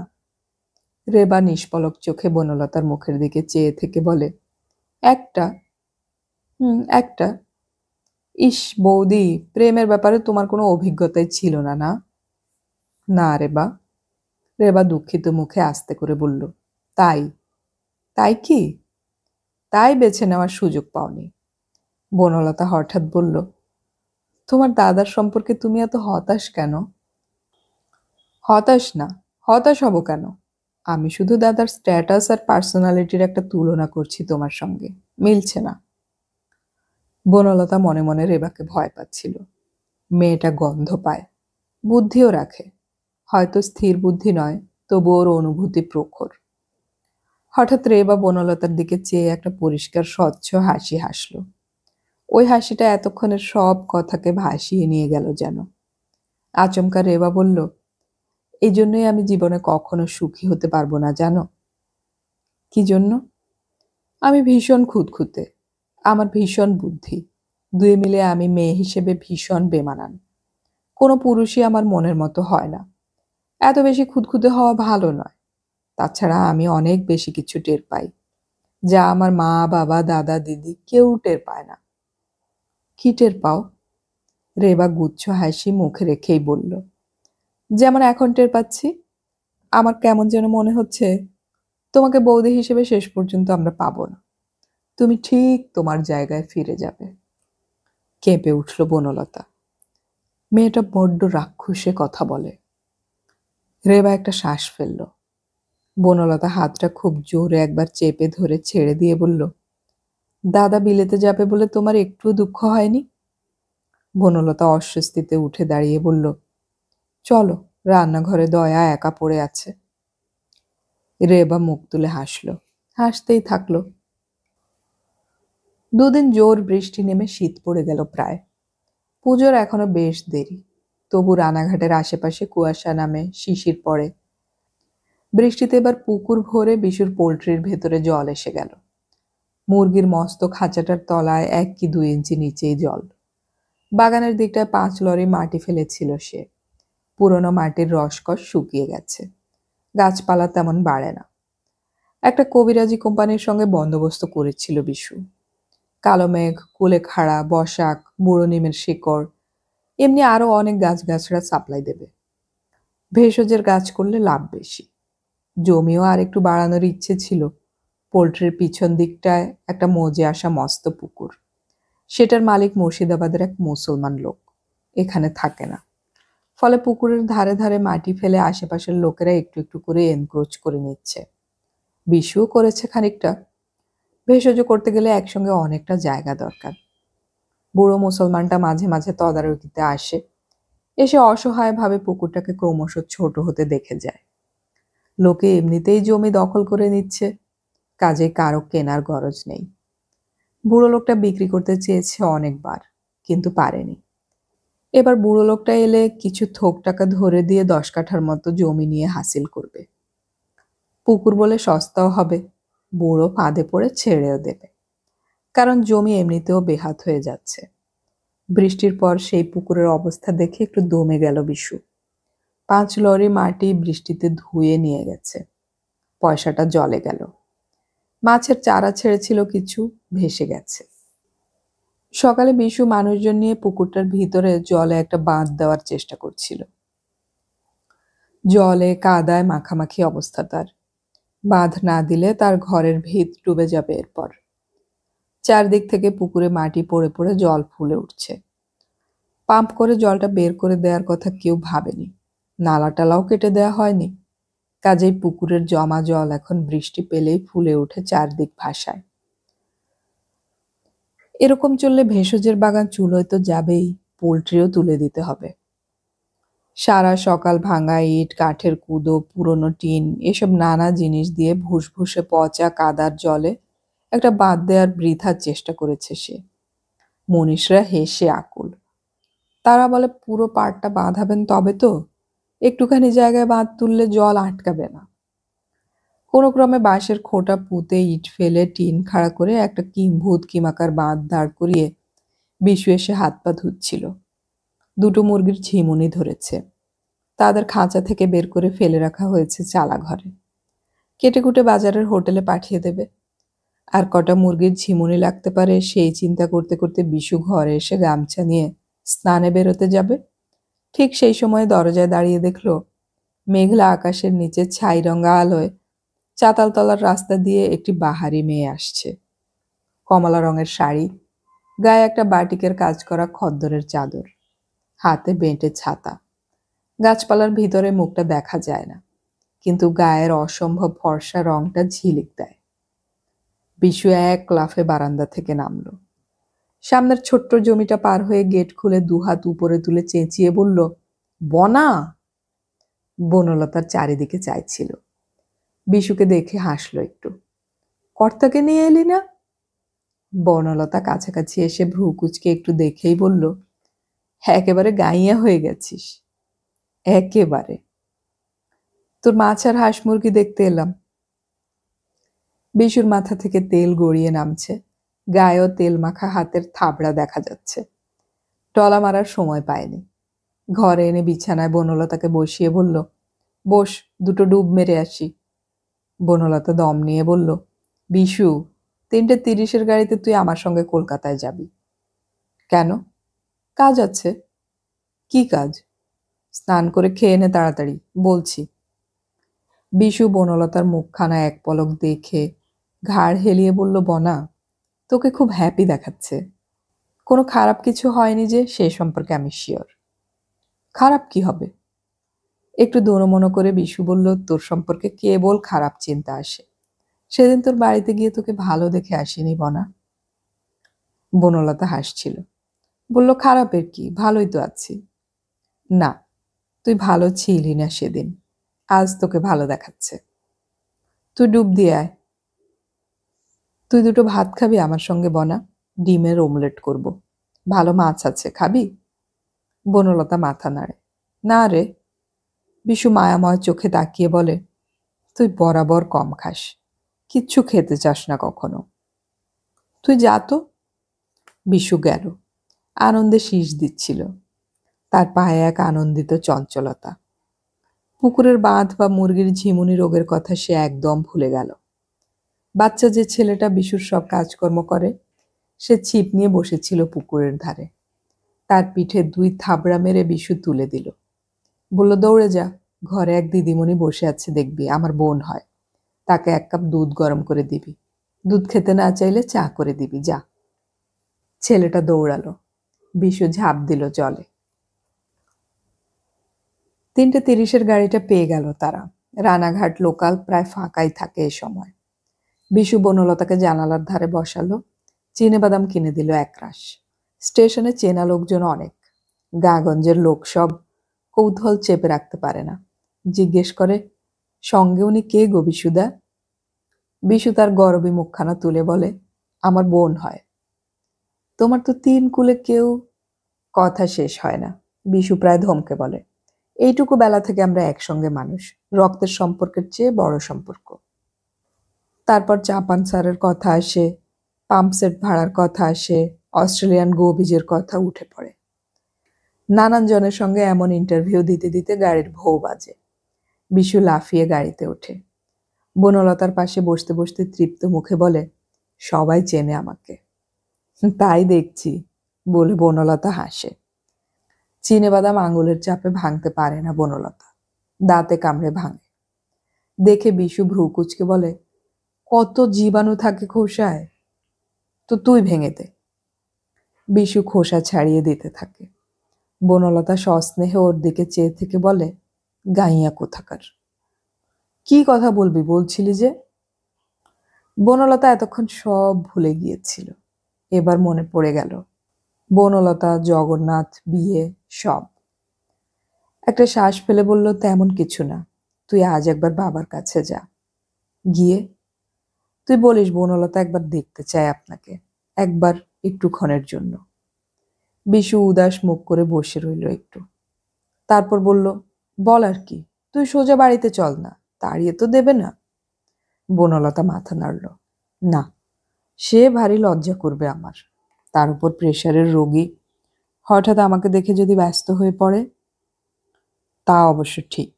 রেবা নিষ্পলক চোখে বনলতার মুখের দিকে চেয়ে থেকে বলে, একটা? একটা। ইস বৌদি, প্রেমের ব্যাপারে তোমার কোনো অভিজ্ঞতাই ছিল না, না? না রেবা। রেবা দুঃখিত মুখে আস্তে করে বলল, তাই? তাই কি? তাই বেছে নেওয়ার সুযোগ পাওনি। বনলতা হঠাৎ বলল, তোমার দাদার সম্পর্কে তুমি এত হতাশ কেন? হতাশ না, হতাশ হব কেন? আমি শুধু দাদার স্ট্যাটাস আর পার্সোনালিটির একটা তুলনা করছি তোমার সঙ্গে। মিলছে না। বনলতা মনে মনে রেবাকে ভয় পাচ্ছিল। মেয়েটা গন্ধ পায়, বুদ্ধিও রাখে, হয়তো স্থির বুদ্ধি নয়, তবু ওর অনুভূতি প্রখর। হঠাৎ রেবা বনলতার দিকে চেয়ে একটা পরিষ্কার স্বচ্ছ হাসি হাসল। ওই হাসিটা এতক্ষণের সব কথাকে ভাসিয়ে নিয়ে গেল যেন। আচমকা রেবা বলল, এই জন্যই আমি জীবনে কখনো সুখী হতে পারবো না, জানো? কি জন্য? আমি ভীষণ খুঁতখুঁতে, আমার ভীষণ বুদ্ধি, দুই মিলে আমি মেয়ে হিসেবে ভীষণ বেমানান। কোনো পুরুষই আমার মনের মতো হয় না। এত বেশি খুঁতখুঁতে হওয়া ভালো নয়। তাছাড়া আমি অনেক বেশি কিছু টের পাই, যা আমার মা বাবা দাদা দিদি কেউ টের পায় না। কি টের পাও? রেবা গুচ্ছ হাসি মুখে রেখেই বলল, যেমন এখন টের পাচ্ছি। আমার কেমন যেন মনে হচ্ছে তোমাকে বৌদি হিসেবে শেষ পর্যন্ত আমরা পাবো না। তুমি ঠিক তোমার জায়গায় ফিরে যাবে। কেঁপে উঠল বনলতা। মেয়েটা বড্ড রাক্ষসে কথা বলে। রেবা একটা শ্বাস ফেলল। বনলতা হাতটা খুব জোরে একবার চেপে ধরে ছেড়ে দিয়ে বলল, দাদা বিলেতে যাবে বলে তোমার একটুও দুঃখ হয়নি? বনলতা অস্বস্তিতে উঠে দাঁড়িয়ে বলল, চলো, রান্নাঘরে দয়া একা পড়ে আছে। রেবা মুখ তুলে হাসল, হাসতেই থাকলো। দুদিন জোর বৃষ্টি নেমে শীত পড়ে গেল প্রায়। পুজোর এখনো বেশ দেরি, তবু রানাঘাটের আশেপাশে কুয়াশা নামে, শিশির পড়ে। বৃষ্টিতে এবার পুকুর ভরে বিশুর পোল্ট্রির ভেতরে জল এসে গেল। মুরগির মস্ত খাঁচাটার তলায় 1 কি 2 ইঞ্চি নিচেই জল। বাগানের দিকটায় 5 লরি মাটি ফেলেছিল সে। পুরনো মাটির রসকস শুকিয়ে গেছে, গাছপালা তেমন বাড়ে না। একটা কবিরাজি কোম্পানির সঙ্গে বন্দোবস্ত করেছিল বিশু। কালো মেঘ, কুলেখাড়া, বসাক, বুড়ো নিমের শিকড়, এমনি আরো অনেক গাছগাছড়া সাপ্লাই দেবে। ভেষজের গাছ করলে লাভ বেশি। জমিও আর একটু বাড়ানোর ইচ্ছে ছিল। পোল্ট্রির পিছন দিকটায় একটা মজে আসা মস্ত পুকুর। সেটার মালিক মুর্শিদাবাদের এক মুসলমান লোক, এখানে থাকে না। ফলে পুকুরের ধারে ধারে মাটি ফেলে আশেপাশের লোকেরা একটু একটু করে এনক্রোচ করে নিচ্ছে। বিশুও করেছে খানিকটা। ভেষজ করতে গেলে একসঙ্গে অনেকটা জায়গা দরকার। বুড়ো মুসলমানটা মাঝে মাঝে তদারকিতে আসে, এসে অসহায়ভাবে পুকুরটাকে ক্রমশ ছোট হতে দেখে যায়। লোকে এমনিতেই জমি দখল করে নিচ্ছে, কাজে কারো কেনার গরজ নেই। বুড়ো লোকটা বিক্রি করতে চেয়েছে অনেকবার, কিন্তু পারেনি। এবার বুড়ো লোকটা এলে কিছু থোক টাকা ধরে দিয়ে 10 কাঠার মতো জমি নিয়ে হাসিল করবে। পুকুর বলে সস্তাও হবে, বুড়ো ফাঁদে পড়ে ছেড়েও দেবে। কারণ জমি এমনিতেও বেহাত হয়ে যাচ্ছে। বৃষ্টির পর সেই পুকুরের অবস্থা দেখে একটু দমে গেল বিশু। 5 লরি মাটি বৃষ্টিতে ধুয়ে নিয়ে গেছে। পয়সাটা জলে গেল। মাছের চারা ছেড়েছিল কিছু, ভেসে গেছে। সকালে বিশু মানুষজন নিয়ে পুকুরটার ভিতরে জলে একটা বাঁধ দেওয়ার চেষ্টা করছিল। জলে কাদায় মাখামাখি অবস্থা তার। বাঁধ না দিলে তার ঘরের ভিত ডুবে যাবে এরপর। চারদিক থেকে পুকুরে মাটি পড়ে পড়ে জল ফুলে উঠছে। পাম্প করে জলটা বের করে দেওয়ার কথা কেউ ভাবেনি। নালা টালাও কেটে দেওয়া হয়নি। কাজেই পুকুরের জমা জল এখন বৃষ্টি পেলেই ফুলে উঠে চারদিক ভাসায়। এরকম চললে ভেষজের বাগান চুলোয় তো যাবেই, পোল্ট্রিও তুলে দিতে হবে। সারা সকাল ভাঙা ইট, কাঠের কুদো, পুরনো টিন, এসব নানা জিনিস দিয়ে ভুসভুসে পচা কাদার জলে একটা বাঁধ দেওয়ার বৃথার চেষ্টা করেছে সে। মনীষরা হেসে আকুল। তারা বলে, পুরো পাড়টা বাঁধাবেন তবে তো? একটুখানি জায়গায় বাঁধ তুললে জল আটকাবে না। কোনো ক্রমে বাঁশের খোঁটা পুঁতে ইট ফেলে টিন খাড়া করে একটা কিম্ভূত কিমাকার বাঁধ দাঁড় করিয়ে বিশু এসে হাত পা ধুচ্ছিল। দুটো মুরগির ঝিমুনি ধরেছে, তাদের খাঁচা থেকে বের করে ফেলে রাখা হয়েছে চালা ঘরে। কেটে কুটে বাজারের হোটেলে পাঠিয়ে দেবে। আর কটা মুরগির ঝিমুনি লাগতে পারে সেই চিন্তা করতে করতে বিশু ঘরে এসে গামছা নিয়ে স্নানে বেরোতে যাবে। ঠিক সেই সময় দরজায় দাঁড়িয়ে দেখল মেঘলা আকাশের নিচে ছাই রঙা আলোয় চাতালতলার রাস্তা দিয়ে একটি বাহারি মেয়ে আসছে। কমলা রঙের শাড়ি, গায়ে একটা বাটিকের কাজ করা খদ্দরের চাদর, হাতে বেঁটে ছাতা। গাছপালার ভিতরে মুখটা দেখা যায় না, কিন্তু গায়ের অসম্ভব ফর্সা রংটা ঝিলিক দেয়। বিশু এক লাফে বারান্দা থেকে নামল। সামনের ছোট্ট জমিটা পার হয়ে গেট খুলে দুহাত উপরে তুলে চেঁচিয়ে বলল, বনা। বনলতার চারিদিকে চাইছিল। বিশুকে দেখে হাসল একটু। কর্তাকে নিয়ে এলি না? বনলতা কাছাকাছি এসে ভ্রু কুচকে একটু দেখেই বলল, একেবারে গাইয়া হয়ে গেছিস। একেবারে। তোর মাছ আর হাঁস মুরগি দেখতে এলাম। বিশুর মাথা থেকে তেল গড়িয়ে নামছে, গায়েও তেল মাখা হাতের থাবড়া দেখা যাচ্ছে। টলা মারার সময় পায়নি। ঘরে এনে বিছানায় বনলতাকে বসিয়ে বলল, বস, দুটো ডুব মেরে আসি। বনলতা দম নিয়ে বলল, বিশু, 3:30 গাড়িতে তুই আমার সঙ্গে কলকাতায় যাবি। কেন? কাজ আছে। কি কাজ? স্নান করে খেয়ে নে তাড়াতাড়ি, বলছি। বিশু বনলতার মুখখানা এক পলক দেখে ঘাড় হেলিয়ে বলল, বনা, তোকে খুব হ্যাপি দেখাচ্ছে। কোনো খারাপ কিছু হয়নি যে, সে সম্পর্কে আমি শিওর। খারাপ কি হবে? একটু দোনমনো করে বিশু বলল, তোর সম্পর্কে কেবল খারাপ চিন্তা আসে। সেদিন তোর বাড়িতে গিয়ে তোকে ভালো দেখে আসিনি বনা। বনলতা হাসছিল, বলল, খারাপের কি, ভালোই তো আছি। না, তুই ভালো ছিলি না সেদিন, আজ তোকে ভালো দেখাচ্ছে। তুই ডুব দিয়ে আয়। তুই দুটো ভাত খাবি আমার সঙ্গে বনা? ডিমের অমলেট করব, ভালো মাছ আছে, খাবি? বনলতা মাথা নাড়ে, না রে। বিশু মায়াময় চোখে তাকিয়ে বলে, তুই বরাবর কম খাস, কিচ্ছু খেতে চাস না কখনো। তুই যা তো। বিশু গেল। আনন্দে শীষ দিচ্ছিল। তার পায়ে এক আনন্দিত চঞ্চলতা। পুকুরের বাঁধ বা মুরগির ঝিমুনি রোগের কথা সে একদম ভুলে গেল। বাচ্চা যে ছেলেটা বিশুর সব কাজকর্ম করে, সে ছিপ নিয়ে বসেছিল পুকুরের ধারে। তার পিঠে 2 থাবড়া মেরে বিশু তুলে দিল। বলল, দৌড়ে যা, ঘরে এক দিদিমণি বসে আছে দেখবি, আমার বোন হয়। তাকে 1 কাপ দুধ গরম করে দিবি। দুধ খেতে না চাইলে চা করে দিবি, যা। ছেলেটা দৌড়ালো। বিশু ঝাঁপ দিল জলে। 3:30 গাড়িটা পেয়ে গেল তারা। রানাঘাট লোকাল প্রায় ফাঁকাই থাকে এ সময়। বিশু বনলতাকে জানালার ধারে বসালো, চিনেবাদাম কিনে দিল 1 রাশ। স্টেশনে চেনা লোকজন অনেক। গাঁগঞ্জের লোক সব কৌতূহল চেপে রাখতে পারে না। জিজ্ঞেস করে, সঙ্গে উনি কে গো বিশুদা? বিশু তার গরবী মুখখানা তুলে বলে, আমার বোন হয়। তোমার তো 3 কুলে কেউ। কথা শেষ হয় না। বিশু প্রায় ধমকে বলে, এইটুকু বেলা থেকে আমরা একসঙ্গে মানুষ, রক্তের সম্পর্কের চেয়ে বড় সম্পর্ক। তারপর জাপান স্যারের কথা আসে, পাম্পসেট ভাড়ার কথা আসে, অস্ট্রেলিয়ান গো বীজের কথা উঠে পড়ে। নানান জনের সঙ্গে এমন ইন্টারভিউ দিতে দিতে গাড়ির ভৌ বাজে। বিশু লাফিয়ে গাড়িতে ওঠে। বনলতার পাশে বসতে বসতে তৃপ্ত মুখে বলে, সবাই চেনে আমাকে। তাই দেখছি, বলে বনলতা হাসে। চিনেবাদাম আঙুলের চাপে ভাঙতে পারে না বনলতা, দাঁতে কামড়ে ভাঙে। দেখে বিশু ভ্রু কুচকে বলে, কত জীবাণু থাকে খোসায়, তো তুই ভেঙে দে। বিশু খোসা ছাড়িয়ে দিতে থাকে। বনলতা সস্নেহে ওর দিকে চেয়ে থেকে বলে, গাইয়া কোথাকার। কি কথা বলবি বলছিলি যে? বনলতা এতক্ষণ সব ভুলে গিয়েছিল। এবার মনে পড়ে গেল। বনলতা, জগন্নাথ, বিয়ে, সব। একটা শ্বাস ফেলে বলল, তেমন কিছু না, তুই আজ একবার বাবার কাছে যা। গিয়ে তুই বলিস বনলতা একবার দেখতে চায় আপনাকে, একবার, একটুক্ষণের জন্য। বিশু উদাস মুখ করে বসে রইল একটু। তারপর বলল, বল আর কি, তুই সোজা বাড়িতে চল না, তাড়িয়ে তো দেবে না। বনলতা মাথা নাড়ল। না, সে ভারী লজ্জা করবে আমার। তার উপর প্রেশারের রোগী, হঠাৎ আমাকে দেখে যদি ব্যস্ত হয়ে পড়ে। তা অবশ্য ঠিক,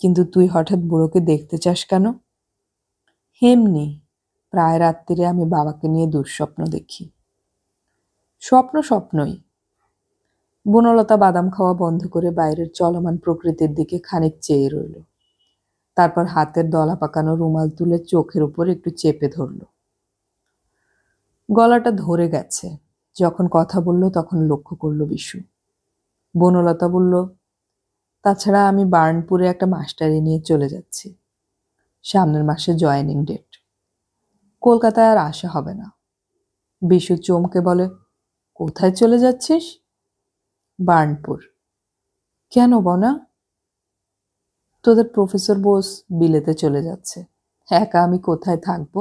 কিন্তু তুই হঠাৎ বুড়োকে দেখতে চাস কেন? এমনি, প্রায় রাত্রিরে আমি বাবাকে নিয়ে দুঃস্বপ্ন দেখি। স্বপ্ন স্বপ্নই। বনলতা বাদাম খাওয়া বন্ধ করে বাইরের চলমান প্রকৃতির দিকে খানিক চেয়ে রইল। তারপর হাতের দলা পাকানো রুমাল তুলে চোখের উপর একটু চেপে ধরল। গলাটা ধরে গেছে। যখন কথা বলল তখন লক্ষ্য করল বিশু। বনলতা বলল, তাছাড়া আমি বার্নপুরে একটা মাস্টারি নিয়ে চলে যাচ্ছি। সামনের মাসে জয়েনিং ডেট। কলকাতায় আর আসা হবে না। বিশু চমকে বলে, কোথায় চলে যাচ্ছিস? বার্নপুর। কেন বনা? তোদের প্রফেসর বোস বিলেতে চলে যাচ্ছে, একা আমি কোথায় থাকবো?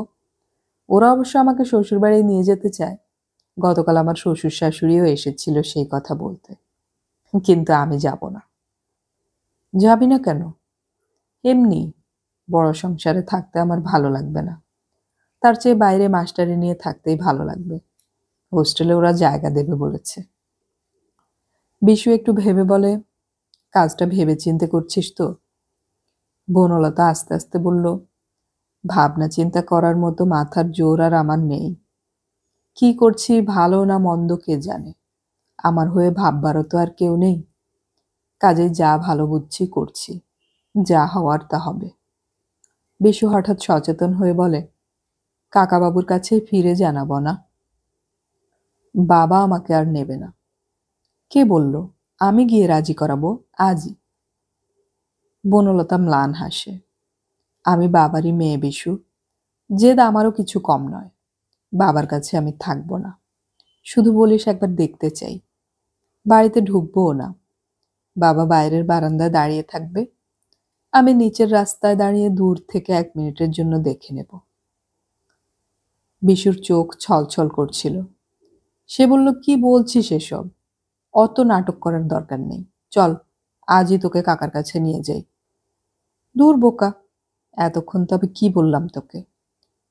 ওরা অবশ্য আমাকে শ্বশুরবাড়ি নিয়ে যেতে চায়। গতকাল আমার শ্বশুর শাশুড়িও এসেছিল সেই কথা বলতে, কিন্তু আমি যাব না। যাবি না কেন? এমনি, বড় সংসারে থাকতে আমার ভালো লাগবে না। তার চেয়ে বাইরে মাস্টারি নিয়ে থাকতেই ভালো লাগবে। হোস্টেলে ওরা জায়গা দেবে বলেছে। বিশু একটু ভেবে বলে, কাজটা ভেবে চিন্তে করছিস তো? বনলতা আস্তে আস্তে বলল, ভাবনা চিন্তা করার মতো মাথার জোর আর আমার নেই। কি করছি ভালো না মন্দ কে জানে, আমার হয়ে ভাববারও তো আর কেউ নেই। কাজেই যা ভালো বুঝছি করছি, যা হওয়ার তা হবে। বিশু হঠাৎ সচেতন হয়ে বলে, কাকাবাবুর কাছে ফিরে জানাবো না? বাবা আমাকে আর নেবে না। কে বলল? আমি গিয়ে রাজি করাবো আজই। বনলতা ম্লান হাসে। আমি বাবারই মেয়ে বিশু, জেদ আমারও কিছু কম নয়। বাবার কাছে আমি থাকবো না। শুধু বলিস একবার দেখতে চাই। বাড়িতে ঢুকবোও না। বাবা বাইরের বারান্দায় দাঁড়িয়ে থাকবে, আমি নিচের রাস্তায় দাঁড়িয়ে দূর থেকে 1 মিনিটের জন্য দেখে নেব। বিশুর চোখ ছলছল করছিল। সে বলল, কি বলছিস এসব? অত নাটক করার দরকার নেই। চল, আজই তোকে কাকার কাছে নিয়ে যাই। দূর বোকা, এতক্ষণ তবে কি বললাম তোকে?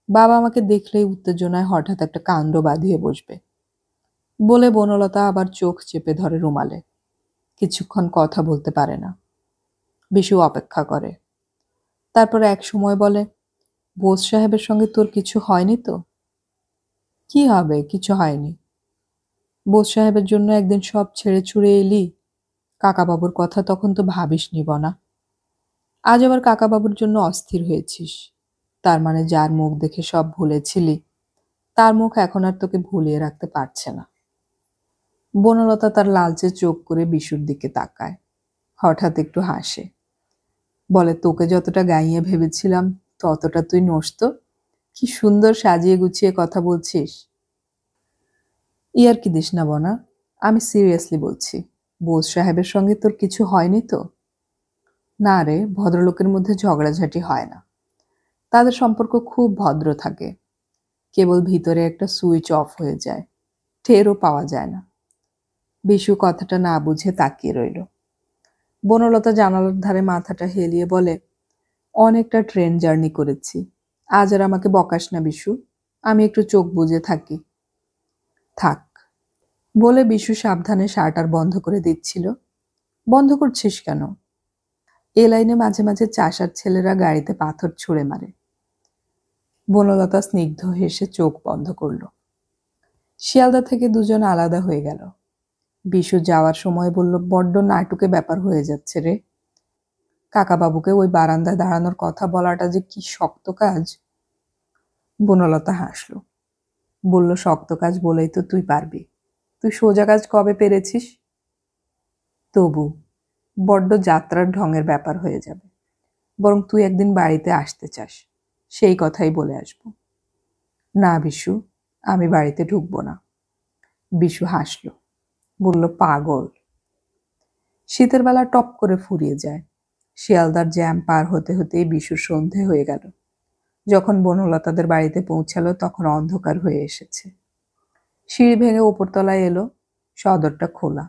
বাবা আমাকে দেখলেই উত্তেজনায় হঠাৎ একটা কাণ্ড বাঁধিয়ে বসবে। বলে বনলতা আবার চোখ চেপে ধরে রুমালে। কিছুক্ষণ কথা বলতে পারে না। বিশু অপেক্ষা করে। তারপর এক সময় বলে, বোস সাহেবের সঙ্গে তোর কিছু হয়নি তো? কি হবে, কিছু হয়নি। বোস সাহেবের জন্য একদিন সব ছেড়ে ছুড়ে এলি। কাকাবাবুর কথা তখন তো ভাবিসনি বনা। আজ আবার কাকাবাবুর জন্য অস্থির হয়েছিস। তার মানে যার মুখ দেখে সব ভুলেছিলি, তার মুখ এখন আর তোকে ভুলিয়ে রাখতে পারছে না। বনলতা তার লালচে চোখ করে বিশুর দিকে তাকায়। হঠাৎ একটু হাসে। বলে, তোকে যতটা গাইয়ে ভেবেছিলাম ততটা তুই নোস তো। কি সুন্দর সাজিয়ে গুছিয়ে কথা বলছিস। ইয়ার কি দিস না বনা, আমি সিরিয়াসলি বলছি। বোস সাহেবের সঙ্গে তোর কিছু হয়নি তো? না রে, ভদ্রলোকের মধ্যে ঝগড়াঝাটি হয় না। তাদের সম্পর্ক খুব ভদ্র থাকে। কেবল ভিতরে একটা সুইচ অফ হয়ে যায়, টেরও পাওয়া যায় না। বিশু কথাটা না বুঝে তাকিয়ে রইল। বনলতা জানালার ধারে মাথাটা হেলিয়ে বলে, অনেকটা ট্রেন জার্নি করেছি, আজ আর আমাকে বকাস না বিশু। আমি একটু চোখ বুজে থাকি। থাক। বলে বিশু সাবধানে শার্টার বন্ধ করে দিচ্ছিল। বন্ধ করছিস কেন? এ লাইনে মাঝে মাঝে চাষার ছেলেরা গাড়িতে পাথর ছুঁড়ে মারে। বনলতা স্নিগ্ধ হেসে চোখ বন্ধ করল। শিয়ালদা থেকে দুজন আলাদা হয়ে গেল। বিশু যাওয়ার সময় বলল, বড্ড নাটুকে ব্যাপার হয়ে যাচ্ছে রে। কাকাবাবুকে ওই বারান্দায় দাঁড়ানোর কথা বলাটা যে কি শক্ত কাজ। বনলতা হাসল। বলল, শক্ত কাজ বলেই তো তুই পারবি। তুই সোজা কাজ কবে পেরেছিস? তবু বড্ড যাত্রার ঢঙের ব্যাপার হয়ে যাবে। বরং তুই একদিন বাড়িতে আসতে চাস, সেই কথাই বলে আসব। না বিশু, আমি বাড়িতে ঢুকবো না। বিশু হাসল। বলল, পাগল। শীতের বেলা টপ করে ফুরিয়ে যায়। শিয়ালদার জ্যাম পার হতে হতেই বিশুর সন্ধে হয়ে গেল। যখন বনলতাদের বাড়িতে পৌঁছালো তখন অন্ধকার হয়ে এসেছে। সিঁড়ি ভেঙে ওপরতলায় এলো। সদরটা খোলা।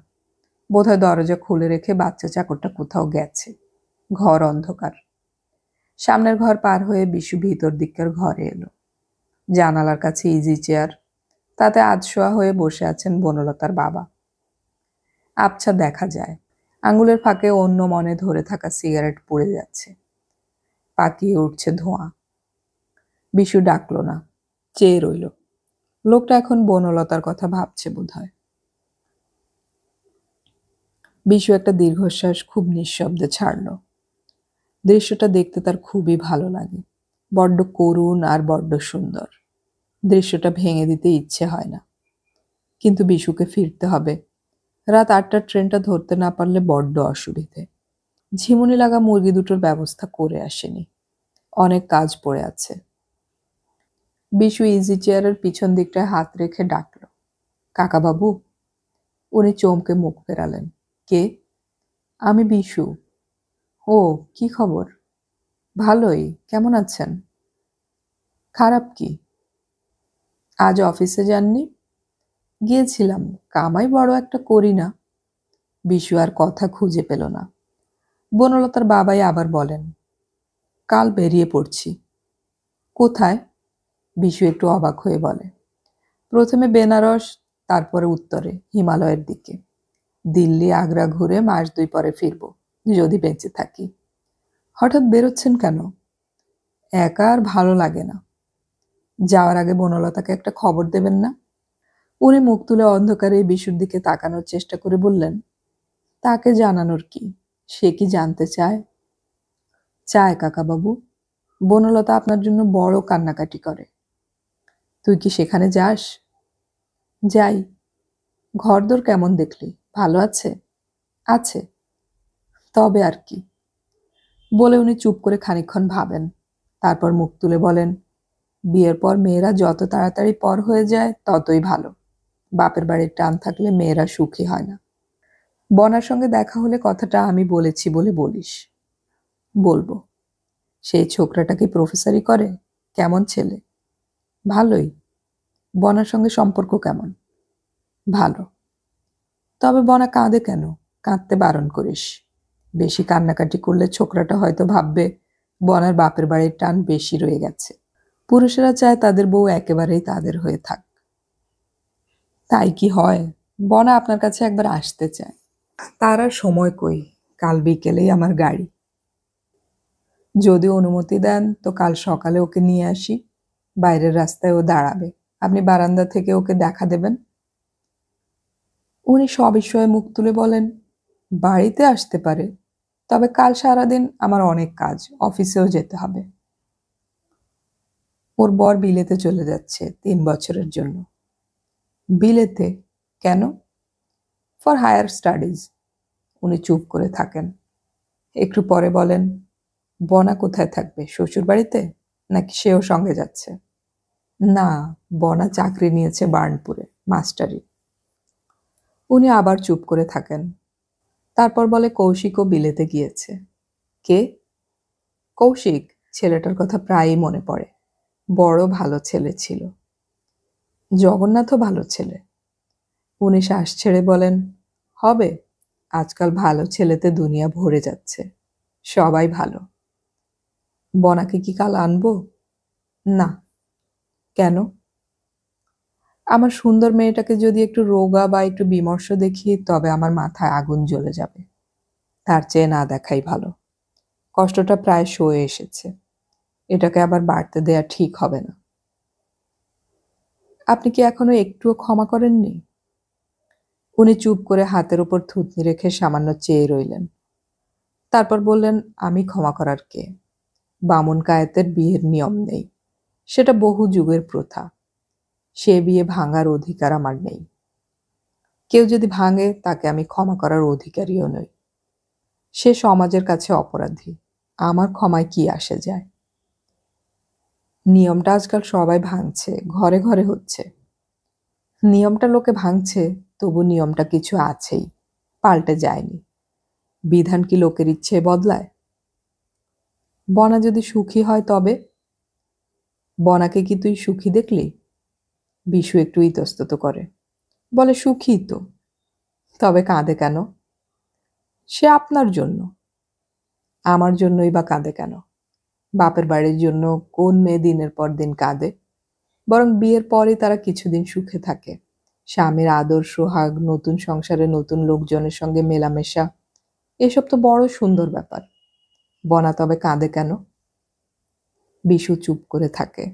বোধহয় দরজা খুলে রেখে বাচ্চা চাকরটা কোথাও গেছে। ঘর অন্ধকার। সামনের ঘর পার হয়ে বিশু ভিতর দিকের ঘরে এলো। জানালার কাছে ইজি চেয়ার, তাতে আধশোয়া হয়ে বসে আছেন বনলতার বাবা। আবছা দেখা যায়, আঙুলের ফাঁকে অন্য মনে ধরে থাকা সিগারেট পুড়ে যাচ্ছে, পাকিয়ে উঠছে ধোঁয়া। বিশু ডাকলো না, চেয়ে রইল। লোকটা এখন বনলতার কথা ভাবছে বোধহয়। বিশু একটা দীর্ঘশ্বাস খুব নিঃশব্দে ছাড়ল। দৃশ্যটা দেখতে তার খুবই ভালো লাগে, বড্ড করুণ আর বড্ড সুন্দর। দৃশ্যটা ভেঙে দিতে ইচ্ছে হয় না, কিন্তু বিশুকে ফিরতে হবে। রাত 8টার ট্রেনটা ধরতে না পারলে বড্ড অসুবিধে। ঝিমুনি লাগা মুরগি দুটোর ব্যবস্থা করে আসেনি, অনেক কাজ পড়ে আছে। বিশু ইজি চেয়ারের পিছন দিকটায় হাত রেখে ডাকল, কাকাবাবু। উনি চমকে মুখ ফেরালেন। কে? আমি বিশু। ও, কি খবর? ভালোই, কেমন আছেন? খারাপ কি? আজ অফিসে যাননি? গিয়েছিলাম, কামাই বড় একটা করি না। বিশু আর কথা খুঁজে পেল না। বনলতার বাবাই আবার বলেন, কাল বেরিয়ে পড়ছি। কোথায়? বিশু একটু অবাক হয়ে বলে, প্রথমে বেনারস, তারপরে উত্তরে হিমালয়ের দিকে। দিল্লি আগ্রা ঘুরে মাস 2 পরে ফিরব, যদি বেঁচে থাকি। হঠাৎ বেরোচ্ছেন কেন? একা আর ভালো লাগে না। যাওয়ার আগে বনলতাকে একটা খবর দেবেন না? উনি মুখ তুলে অন্ধকারে বিশুর দিকে তাকানোর চেষ্টা করে বললেন, তাকে জানানোর কি? সে কি জানতে চায়? চায় কাকাবাবু। বনলতা আপনার জন্য বড় কান্নাকাটি করে। তুই কি সেখানে যাস? যাই। ঘরদোর কেমন দেখলি? ভালো আছে? আছে। তবে আর কি? বলে উনি চুপ করে খানিকক্ষণ ভাবেন, তারপর মুখ তুলে বলেন, বিয়ের পর মেয়েরা যত তাড়াতাড়ি পর হয়ে যায় ততই ভালো। বাপের বাড়ির টান থাকলে মেয়েরা সুখী হয় না। বনার সঙ্গে দেখা হলে কথাটা আমি বলেছি বলে বলিস। বলবো। সেই ছোকরাটা কি প্রফেসরি করে? কেমন ছেলে? ভালোই। বনার সঙ্গে সম্পর্ক কেমন? ভালো। তবে বনা কাঁদে কেন? কাঁদতে বারণ করিস। বেশি কান্নাকাটি করলে ছোকরাটা হয়তো ভাববে বনার বাপের বাড়ির টান বেশি রয়ে গেছে। পুরুষেরা চায় তাদের বউ একেবারেই তাদের হয়ে থাক। তাই কি হয়? বনা আপনার কাছে একবার আসতে চায়। তার আর সময় কই, কাল বিকেলেই আমার গাড়ি। যদি অনুমতি দেন তো কাল সকালে ওকে নিয়ে আসি। বাইরের রাস্তায় ও দাঁড়াবে, আপনি বারান্দা থেকে ওকে দেখা দেবেন। উনি সবিস্ময়ে মুখ তুলে বলেন, বাড়িতে আসতে পারে, তবে কাল সারাদিন আমার অনেক কাজ, অফিসেও যেতে হবে। ওর বর বিলেতে চলে যাচ্ছে 3 বছরের জন্য। বিলেতে? কেন? For higher studies. উনি চুপ করে থাকেন, একটু পরে বলেন, বনা কোথায় থাকবে? শ্বশুর বাড়িতে, নাকি সেও সঙ্গে যাচ্ছে? না, বনা চাকরি নিয়েছে বার্নপুরে, মাস্টারি। উনি আবার চুপ করে থাকেন, তারপর বলে, কৌশিকও বিলেতে গিয়েছে। কে? কৌশিক। ছেলেটার কথা প্রায়ই মনে পড়ে, বড় ভালো ছেলে ছিল। জগন্নাথও ভালো ছেলে। উনি শ্বাস ছেড়ে বলেন, হবে। আজকাল ভালো ছেলেতে দুনিয়া ভরে যাচ্ছে, সবাই ভালো। বনাকে কি কাল আনবো? না। কেন? আমার সুন্দর মেয়েটাকে যদি একটু রোগা বা একটু বিমর্ষ দেখি তবে আমার মাথায় আগুন জ্বলে যাবে। তার চেয়ে না দেখাই ভালো। কষ্টটা প্রায় সয়ে এসেছে, এটাকে আবার বাড়তে দেয়া ঠিক হবে না। আপনি কি এখনো একটুও ক্ষমা করেননি? উনি চুপ করে হাতের উপর থুতনি রেখে সামান্য চেয়ে রইলেন, তারপর বললেন, আমি ক্ষমা করার কে? বামুন কায়েতের বিয়ের নিয়ম নেই, সেটা বহু যুগের প্রথা। সে বিয়ে ভাঙার অধিকার আমার নেই। কেউ যদি ভাঙে তাকে আমি ক্ষমা করার অধিকারীও নই। সে সমাজের কাছে অপরাধী, আমার ক্ষমায় কি আসে যায়? নিয়মটা আজকাল সবাই ভাঙছে, ঘরে ঘরে হচ্ছে। নিয়মটা লোকে ভাঙছে, তবু নিয়মটা কিছু আছেই, পাল্টে যায়নি। বিধান কি লোকের ইচ্ছে বদলায়? বনা যদি সুখী হয় তবে? বনাকে কি তুই সুখী দেখলি? বিশু একটু ইতস্তত করে, বলে, সুখী তো। তবে কাঁদে কেন? সে আপনার জন্য। আমার জন্যই বা কাঁদে কেন? বাপের বাড়ির জন্য কোন মেয়ে দিনের পর দিন কাঁদে? বরং বিয়ের পরই তারা কিছুদিন সুখে থাকে। স্বামীর আদর সোহাগ, নতুন সংসারে নতুন লোকজনের সঙ্গে মেলামেশা, এসব তো বড় সুন্দর ব্যাপার। বনা তবে কাঁদে কেন? বিশু চুপ করে থাকে।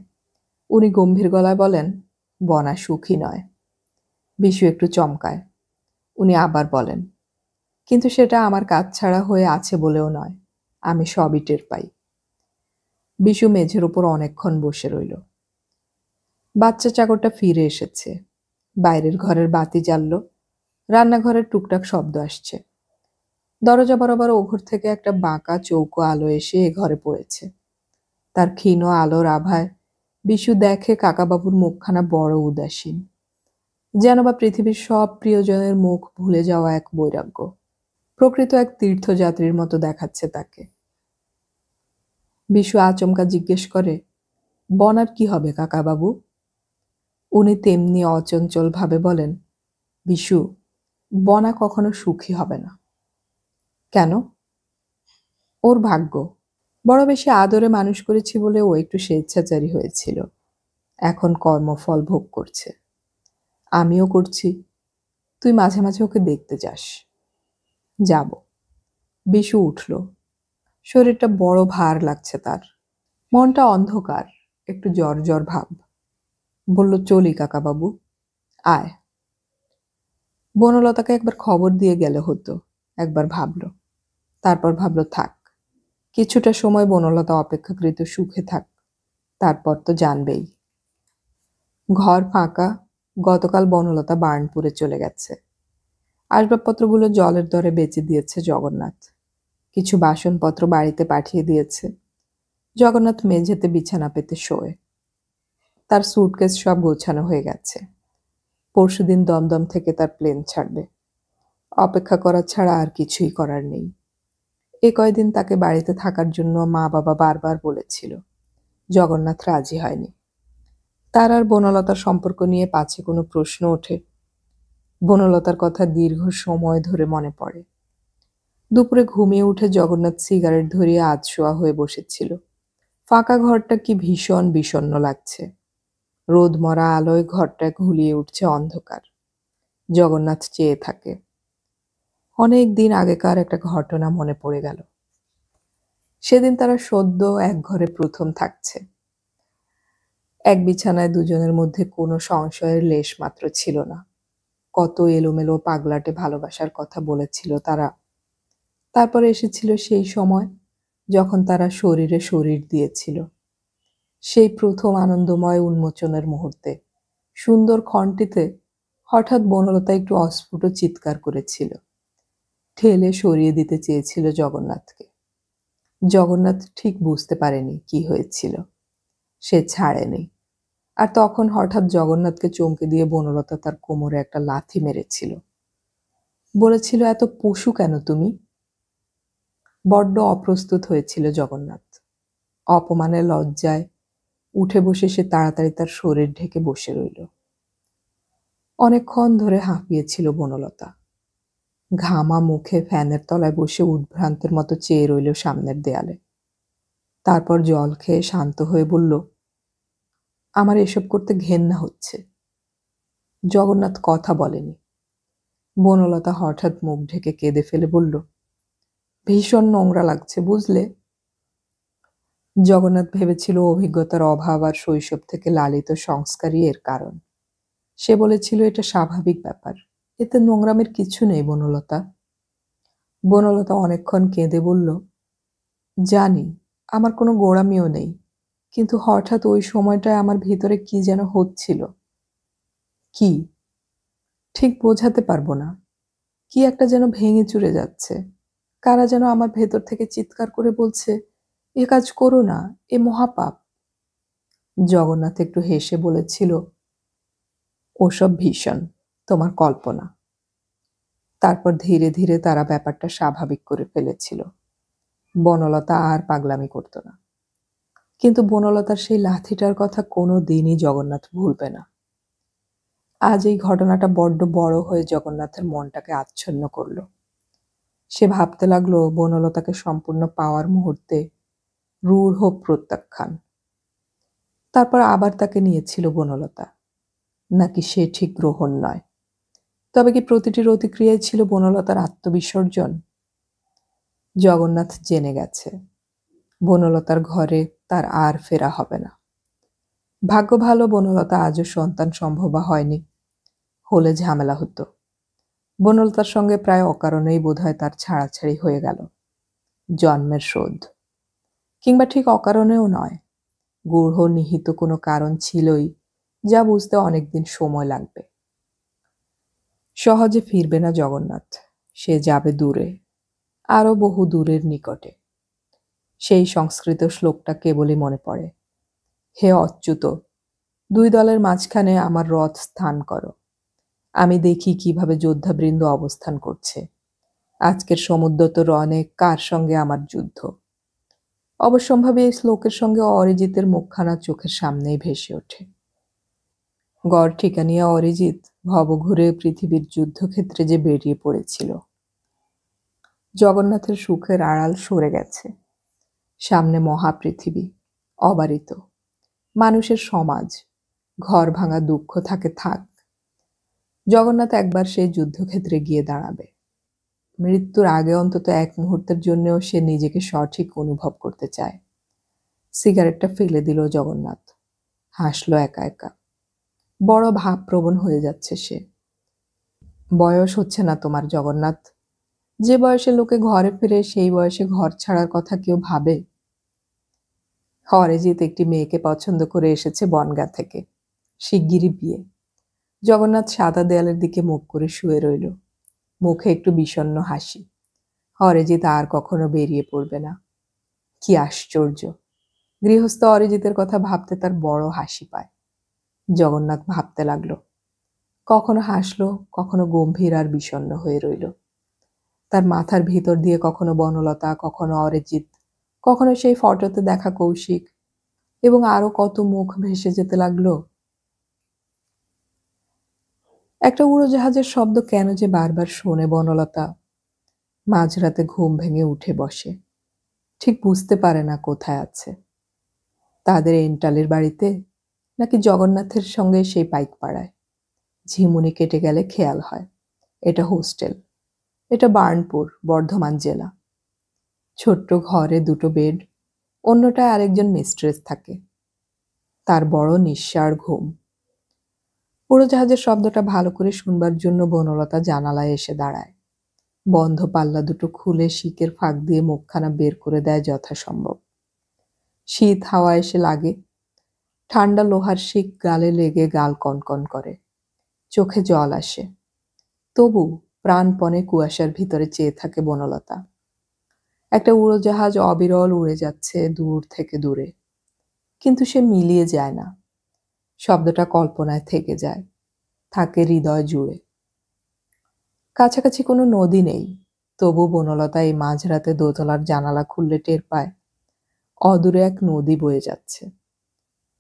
উনি গম্ভীর গলায় বলেন, বনা সুখী নয়। বিশু একটু চমকায়। উনি আবার বলেন, কিন্তু সেটা আমার কাজ ছাড়া হয়ে আছে বলেও নয়, আমি সবই টের পাই। বিশু মেঝের ওপর অনেকক্ষণ বসে রইল। বাচ্চা চাকরটা ফিরে এসেছে। বাইরের ঘরের বাতি জ্বালল। রান্নাঘরের টুকটাক শব্দ আসছে। দরজা বরাবর ওঘর থেকে একটা বাঁকা চৌকো আলো এসে এ ঘরে পড়েছে। তার ক্ষীণ আলোর আভায় বিশু দেখে কাকাবাবুর মুখখানা বড় উদাসীন, যেন বা পৃথিবীর সব প্রিয়জনের মুখ ভুলে যাওয়া এক বৈরাগ্য। প্রকৃত এক তীর্থযাত্রীর মতো দেখাচ্ছে তাকে। বিশু আচমকা জিজ্ঞেস করে, বনার কি হবে কাকাবাবু? উনি তেমনি অচঞ্চল ভাবে বলেন, বিশু, বনা কখনো সুখী হবে না। কেন? ওর ভাগ্য। বড় বেশি আদরে মানুষ করেছি বলে ও একটু স্বেচ্ছাচারী হয়েছিল। এখন কর্মফল ভোগ করছে। আমিও করছি। তুই মাঝে মাঝে ওকে দেখতে যাস। যাব। বিশু উঠল। শরীরটা বড় ভার লাগছে তার। মনটা অন্ধকার, একটু জ্বর জ্বর ভাব। বলল, চলি কাকাবাবু, আয়। বনলতাকে একবার খবর দিয়ে গেলে হতো। একবার ভাবল। তারপর ভাবল, থাক, কিছুটা সময় বনলতা অপেক্ষাকৃত সুখে থাক, তারপর তো জানবেই। ঘর ফাঁকা। গতকাল বনলতা বার্নপুরে চলে গেছে। আসবাবপত্রগুলো জলের দরে বেচে দিয়েছে জগন্নাথ। কিছু বাসনপত্র বাড়িতে পাঠিয়ে দিয়েছে। জগন্নাথ মেঝেতে বিছানা পেতে শোয়। তার সুটকেস সব গোছানো হয়ে গেছে। পরশুদিন দমদম থেকে তার প্লেন ছাড়বে। অপেক্ষা করা ছাড়া আর কিছুই করার নেই। এ কয়দিন তাকে বাড়িতে থাকার জন্য মা বাবা বারবার বলেছিল। জগন্নাথ রাজি হয়নি। তার আর বনলতার সম্পর্ক নিয়ে পাছে কোনো প্রশ্ন ওঠে। বনলতার কথা দীর্ঘ সময় ধরে মনে পড়ে। দুপুরে ঘুমিয়ে উঠে জগন্নাথ সিগারেট ধরিয়ে আধশোয়া হয়ে বসেছিল। ফাঁকা ঘরটা কি ভীষণ বিষণ্ণ লাগছে। রোদ মরা আলোয় ঘরটা ঘুলিয়ে উঠছে অন্ধকার। জগন্নাথ চেয়ে থাকে। অনেক দিন আগেকার একটা ঘটনা মনে পড়ে গেল। সেদিন তারা সদ্য এক ঘরে প্রথম থাকছে। এক বিছানায় দুজনের মধ্যে কোনো সংশয়ের লেশ মাত্র ছিল না। কত এলোমেলো পাগলাটে ভালোবাসার কথা বলেছিল তারা। তারপরে এসেছিল সেই সময় যখন তারা শরীরে শরীর দিয়েছিল। সেই প্রথম আনন্দময় উন্মোচনের মুহূর্তে সুন্দর ক্ষণটিতে হঠাৎ বনলতা একটু অস্ফুট চিৎকার করেছিল। ঠেলে সরিয়ে দিতে চেয়েছিল জগন্নাথকে। জগন্নাথ ঠিক বুঝতে পারেনি কি হয়েছিল। সে ছাড়েনি। আর তখন হঠাৎ জগন্নাথকে চমকে দিয়ে বনলতা তার কোমরে একটা লাথি মেরেছিল। বলেছিল, এত পশু কেন তুমি? বড্ড অপ্রস্তুত হয়েছিল জগন্নাথ। অপমানের লজ্জায় উঠে বসে সে তাড়াতাড়ি তার শরীর ঢেকে বসে রইল। অনেকক্ষণ ধরে হাঁপিয়েছিল বনলতা। ঘামা মুখে ফ্যানের তলায় বসে উদ্ভ্রান্তের মতো চেয়ে রইল সামনের দেয়ালে। তারপর জল খেয়ে শান্ত হয়ে বলল, আমার এসব করতে ঘেন্না হচ্ছে। জগন্নাথ কথা বলেনি। বনলতা হঠাৎ মুখ ঢেকে কেঁদে ফেলে বলল, ভীষণ নোংরা লাগছে বুঝলে। জগন্নাথ ভেবেছিল অভিজ্ঞতার অভাব আর শৈশব থেকে লালিত সংস্কারই এর কারণ। সে বলেছিল, এটা স্বাভাবিক ব্যাপার, এতে নোংরামের কিছু নেই বনলতা। বনলতা অনেকক্ষণ কেঁদে বলল, জানি আমার কোনো গোঁড়ামিও নেই, কিন্তু হঠাৎ ওই সময়টায় আমার ভিতরে কি যেন হচ্ছিল। কি ঠিক বোঝাতে পারবো না। কি একটা যেন ভেঙে চুরে যাচ্ছে। কারা যেন আমার ভেতর থেকে চিৎকার করে বলছে, এ কাজ করো না, এ মহাপাপ। জগন্নাথ একটু হেসে বলেছিল, ওসব ভীষণ, তোমার কল্পনা। তারপর ধীরে ধীরে তারা ব্যাপারটা স্বাভাবিক করে ফেলেছিল। বনলতা আর পাগলামি করত না। কিন্তু বনলতার সেই লাথিটার কথা কোনো দিনই জগন্নাথ ভুলবে না। আজ এই ঘটনাটা বড্ড বড় হয়ে জগন্নাথের মনটাকে আচ্ছন্ন করল। সে ভাবতে লাগলো বনলতাকে সম্পূর্ণ পাওয়ার মুহূর্তে রূঢ় প্রত্যাখ্যান। তারপর আবার তাকে নিয়েছিল বনলতা, নাকি সে ঠিক গ্রহণ নয়? তবে কি প্রতিটির অতিক্রিয়ায় ছিল বনলতার আত্মবিসর্জন? জগন্নাথ জেনে গেছে বনলতার ঘরে তার আর ফেরা হবে না। ভাগ্য ভালো বনলতা আজও সন্তান সম্ভবা হয়নি, হলে ঝামেলা হতো। বনলতার সঙ্গে প্রায় অকারণেই বোধহয় তার ছাড়াছাড়ি হয়ে গেল। জন্মের শোধ, কিংবা ঠিক অকারণেও নয়, গূঢ় নিহিত কোনো কারণ ছিলই, যা বুঝতে অনেকদিন সময় লাগবে। সহজে ফিরবে না জগন্নাথ, সে যাবে দূরে, আরো বহু দূরের নিকটে। সেই সংস্কৃত শ্লোকটা কেবলই মনে পড়ে, হে অচ্যুত, দুই দলের মাঝখানে আমার রথ স্থান করো, আমি দেখি কিভাবে যোদ্ধাবৃন্দ অবস্থান করছে। আজকের সমুদ্রত রণে কার সঙ্গে আমার যুদ্ধ? অবশ্যম্ভাবী এই শ্লোকের সঙ্গে অরিজিতের মুখখানা চোখের সামনেই ভেসে ওঠে। গড় ঠিকানিয়া অরিজিৎ ভবঘুরে পৃথিবীর যুদ্ধক্ষেত্রে যে বেরিয়ে পড়েছিল। জগন্নাথের সুখের আড়াল সরে গেছে, সামনে মহাপৃথিবী, অবারিত মানুষের সমাজ, ঘর ভাঙা দুঃখ থাকে থাক। জগন্নাথ একবার সেই যুদ্ধক্ষেত্রে গিয়ে দাঁড়াবে। মৃত্যুর আগে অন্তত এক মুহূর্তের জন্যও সে নিজেকে সঠিক অনুভব করতে চায়। সিগারেটটা ফেলে দিল জগন্নাথ, হাসল একা একা। বড় ভাবপ্রবণ হয়ে যাচ্ছে সে। বয়স হচ্ছে না তোমার জগন্নাথ? যে বয়সে লোকে ঘরে ফিরে সেই বয়সে ঘর ছাড়ার কথা কেউ ভাবে? অরিজিৎ একটি মেয়েকে পছন্দ করে এসেছে বনগাঁ থেকে, শিগগিরই বিয়ে। জগন্নাথ সাদা দেয়ালের দিকে মুখ করে শুয়ে রইল, মুখে একটু বিষণ্ণ হাসি। অরিজিৎ আর কখনো বেরিয়ে পড়বে না। কি আশ্চর্য! গৃহস্থ অরিজিতের কথা ভাবতে তার বড় হাসি পায়। জগন্নাথ ভাবতে লাগলো, কখনো হাসলো, কখনো গম্ভীর আর বিষণ্ণ হয়ে রইল। তার মাথার ভিতর দিয়ে কখনো বনলতা, কখনো অরিজিৎ, কখনো সেই ফটোতে দেখা কৌশিক, এবং আরো কত মুখ ভেসে যেতে লাগলো। একটা উড়োজাহাজের শব্দ কেন যে বারবার শোনে বনলতা। মাঝরাতে ঘুম ভেঙে উঠে বসে, ঠিক বুঝতে পারে না কোথায় আছে। তাদের এন্টালের বাড়িতে, নাকি জগন্নাথের সঙ্গে সেই পাইকপাড়ায়। ঝিমুনি কেটে গেলে খেয়াল হয় এটা হোস্টেল, এটা বার্নপুর, বর্ধমান জেলা। ছোট্ট ঘরে দুটো বেড, অন্যটায় আরেকজন মিস্ট্রেস থাকে। তার বড় নিঃসাড় ঘুম। উড়োজাহাজের শব্দটা ভালো করে শুনবার জন্য বনলতা জানালায় এসে দাঁড়ায়। বন্ধ পাল্লা দুটো খুলে শিকের ফাঁক দিয়ে মুখখানা বের করে দেয় যথাসম্ভব। শীত হাওয়া এসে লাগে, ঠান্ডা লোহার শিক গালে লেগে গাল কনকন করে, চোখে জল আসে। তবু প্রাণপণে কুয়াশার ভিতরে চেয়ে থাকে বনলতা। একটা উড়োজাহাজ অবিরল উড়ে যাচ্ছে দূর থেকে দূরে, কিন্তু সে মিলিয়ে যায় না। শব্দটা কল্পনায় থেকে যায়, থাকে হৃদয় জুড়ে। কাছাকাছি কোনো নদী নেই, তবু বনলতা এই মাঝরাতে দোতলার জানালা খুললে টের পায় অদূরে এক নদী বয়ে যাচ্ছে।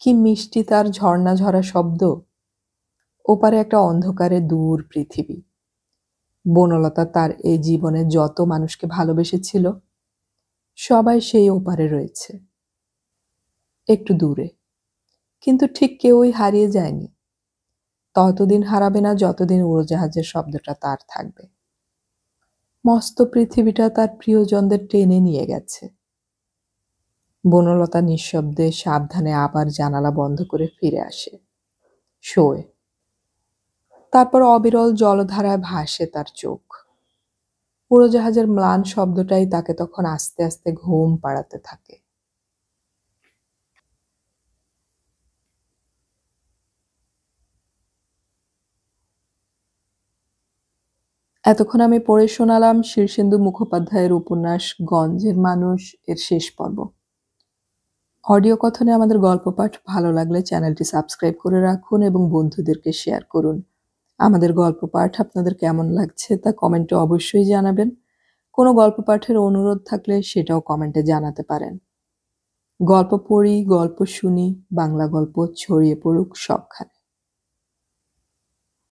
কি মিষ্টি তার ঝর্ণা ঝরা শব্দ। ওপারে একটা অন্ধকারে দূর পৃথিবী। বনলতা তার এই জীবনে যত মানুষকে ভালোবেসেছিল, সবাই সেই ওপারে রয়েছে, একটু দূরে। কিন্তু ঠিক কেউই হারিয়ে যায়নি। ততদিন হারাবে না যতদিন উড়োজাহাজের শব্দটা তার থাকবে। মস্ত পৃথিবীটা তার প্রিয়জনদের টেনে নিয়ে গেছে। বনলতা নিঃশব্দে সাবধানে আবার জানালা বন্ধ করে ফিরে আসে, শোয়। তারপর অবিরল জলধারায় ভাসে তার চোখ। উড়োজাহাজের ম্লান শব্দটাই তাকে তখন আস্তে আস্তে ঘুম পাড়াতে থাকে। এতক্ষণ আমি পড়ে শোনালাম শীর্ষেন্দু মুখোপাধ্যায়ের উপন্যাস গঞ্জের মানুষ এর শেষ পর্ব। অডিও কথনে আমাদের গল্প পাঠ ভালো লাগলে চ্যানেলটি সাবস্ক্রাইব করে রাখুন এবং বন্ধুদেরকে শেয়ার করুন। আমাদের গল্প পাঠ আপনাদের কেমন লাগছে তা কমেন্টে অবশ্যই জানাবেন। কোনো গল্প পাঠের অনুরোধ থাকলে সেটাও কমেন্টে জানাতে পারেন। গল্প পড়ি, গল্প শুনি, বাংলা গল্প ছড়িয়ে পড়ুক সবখানে।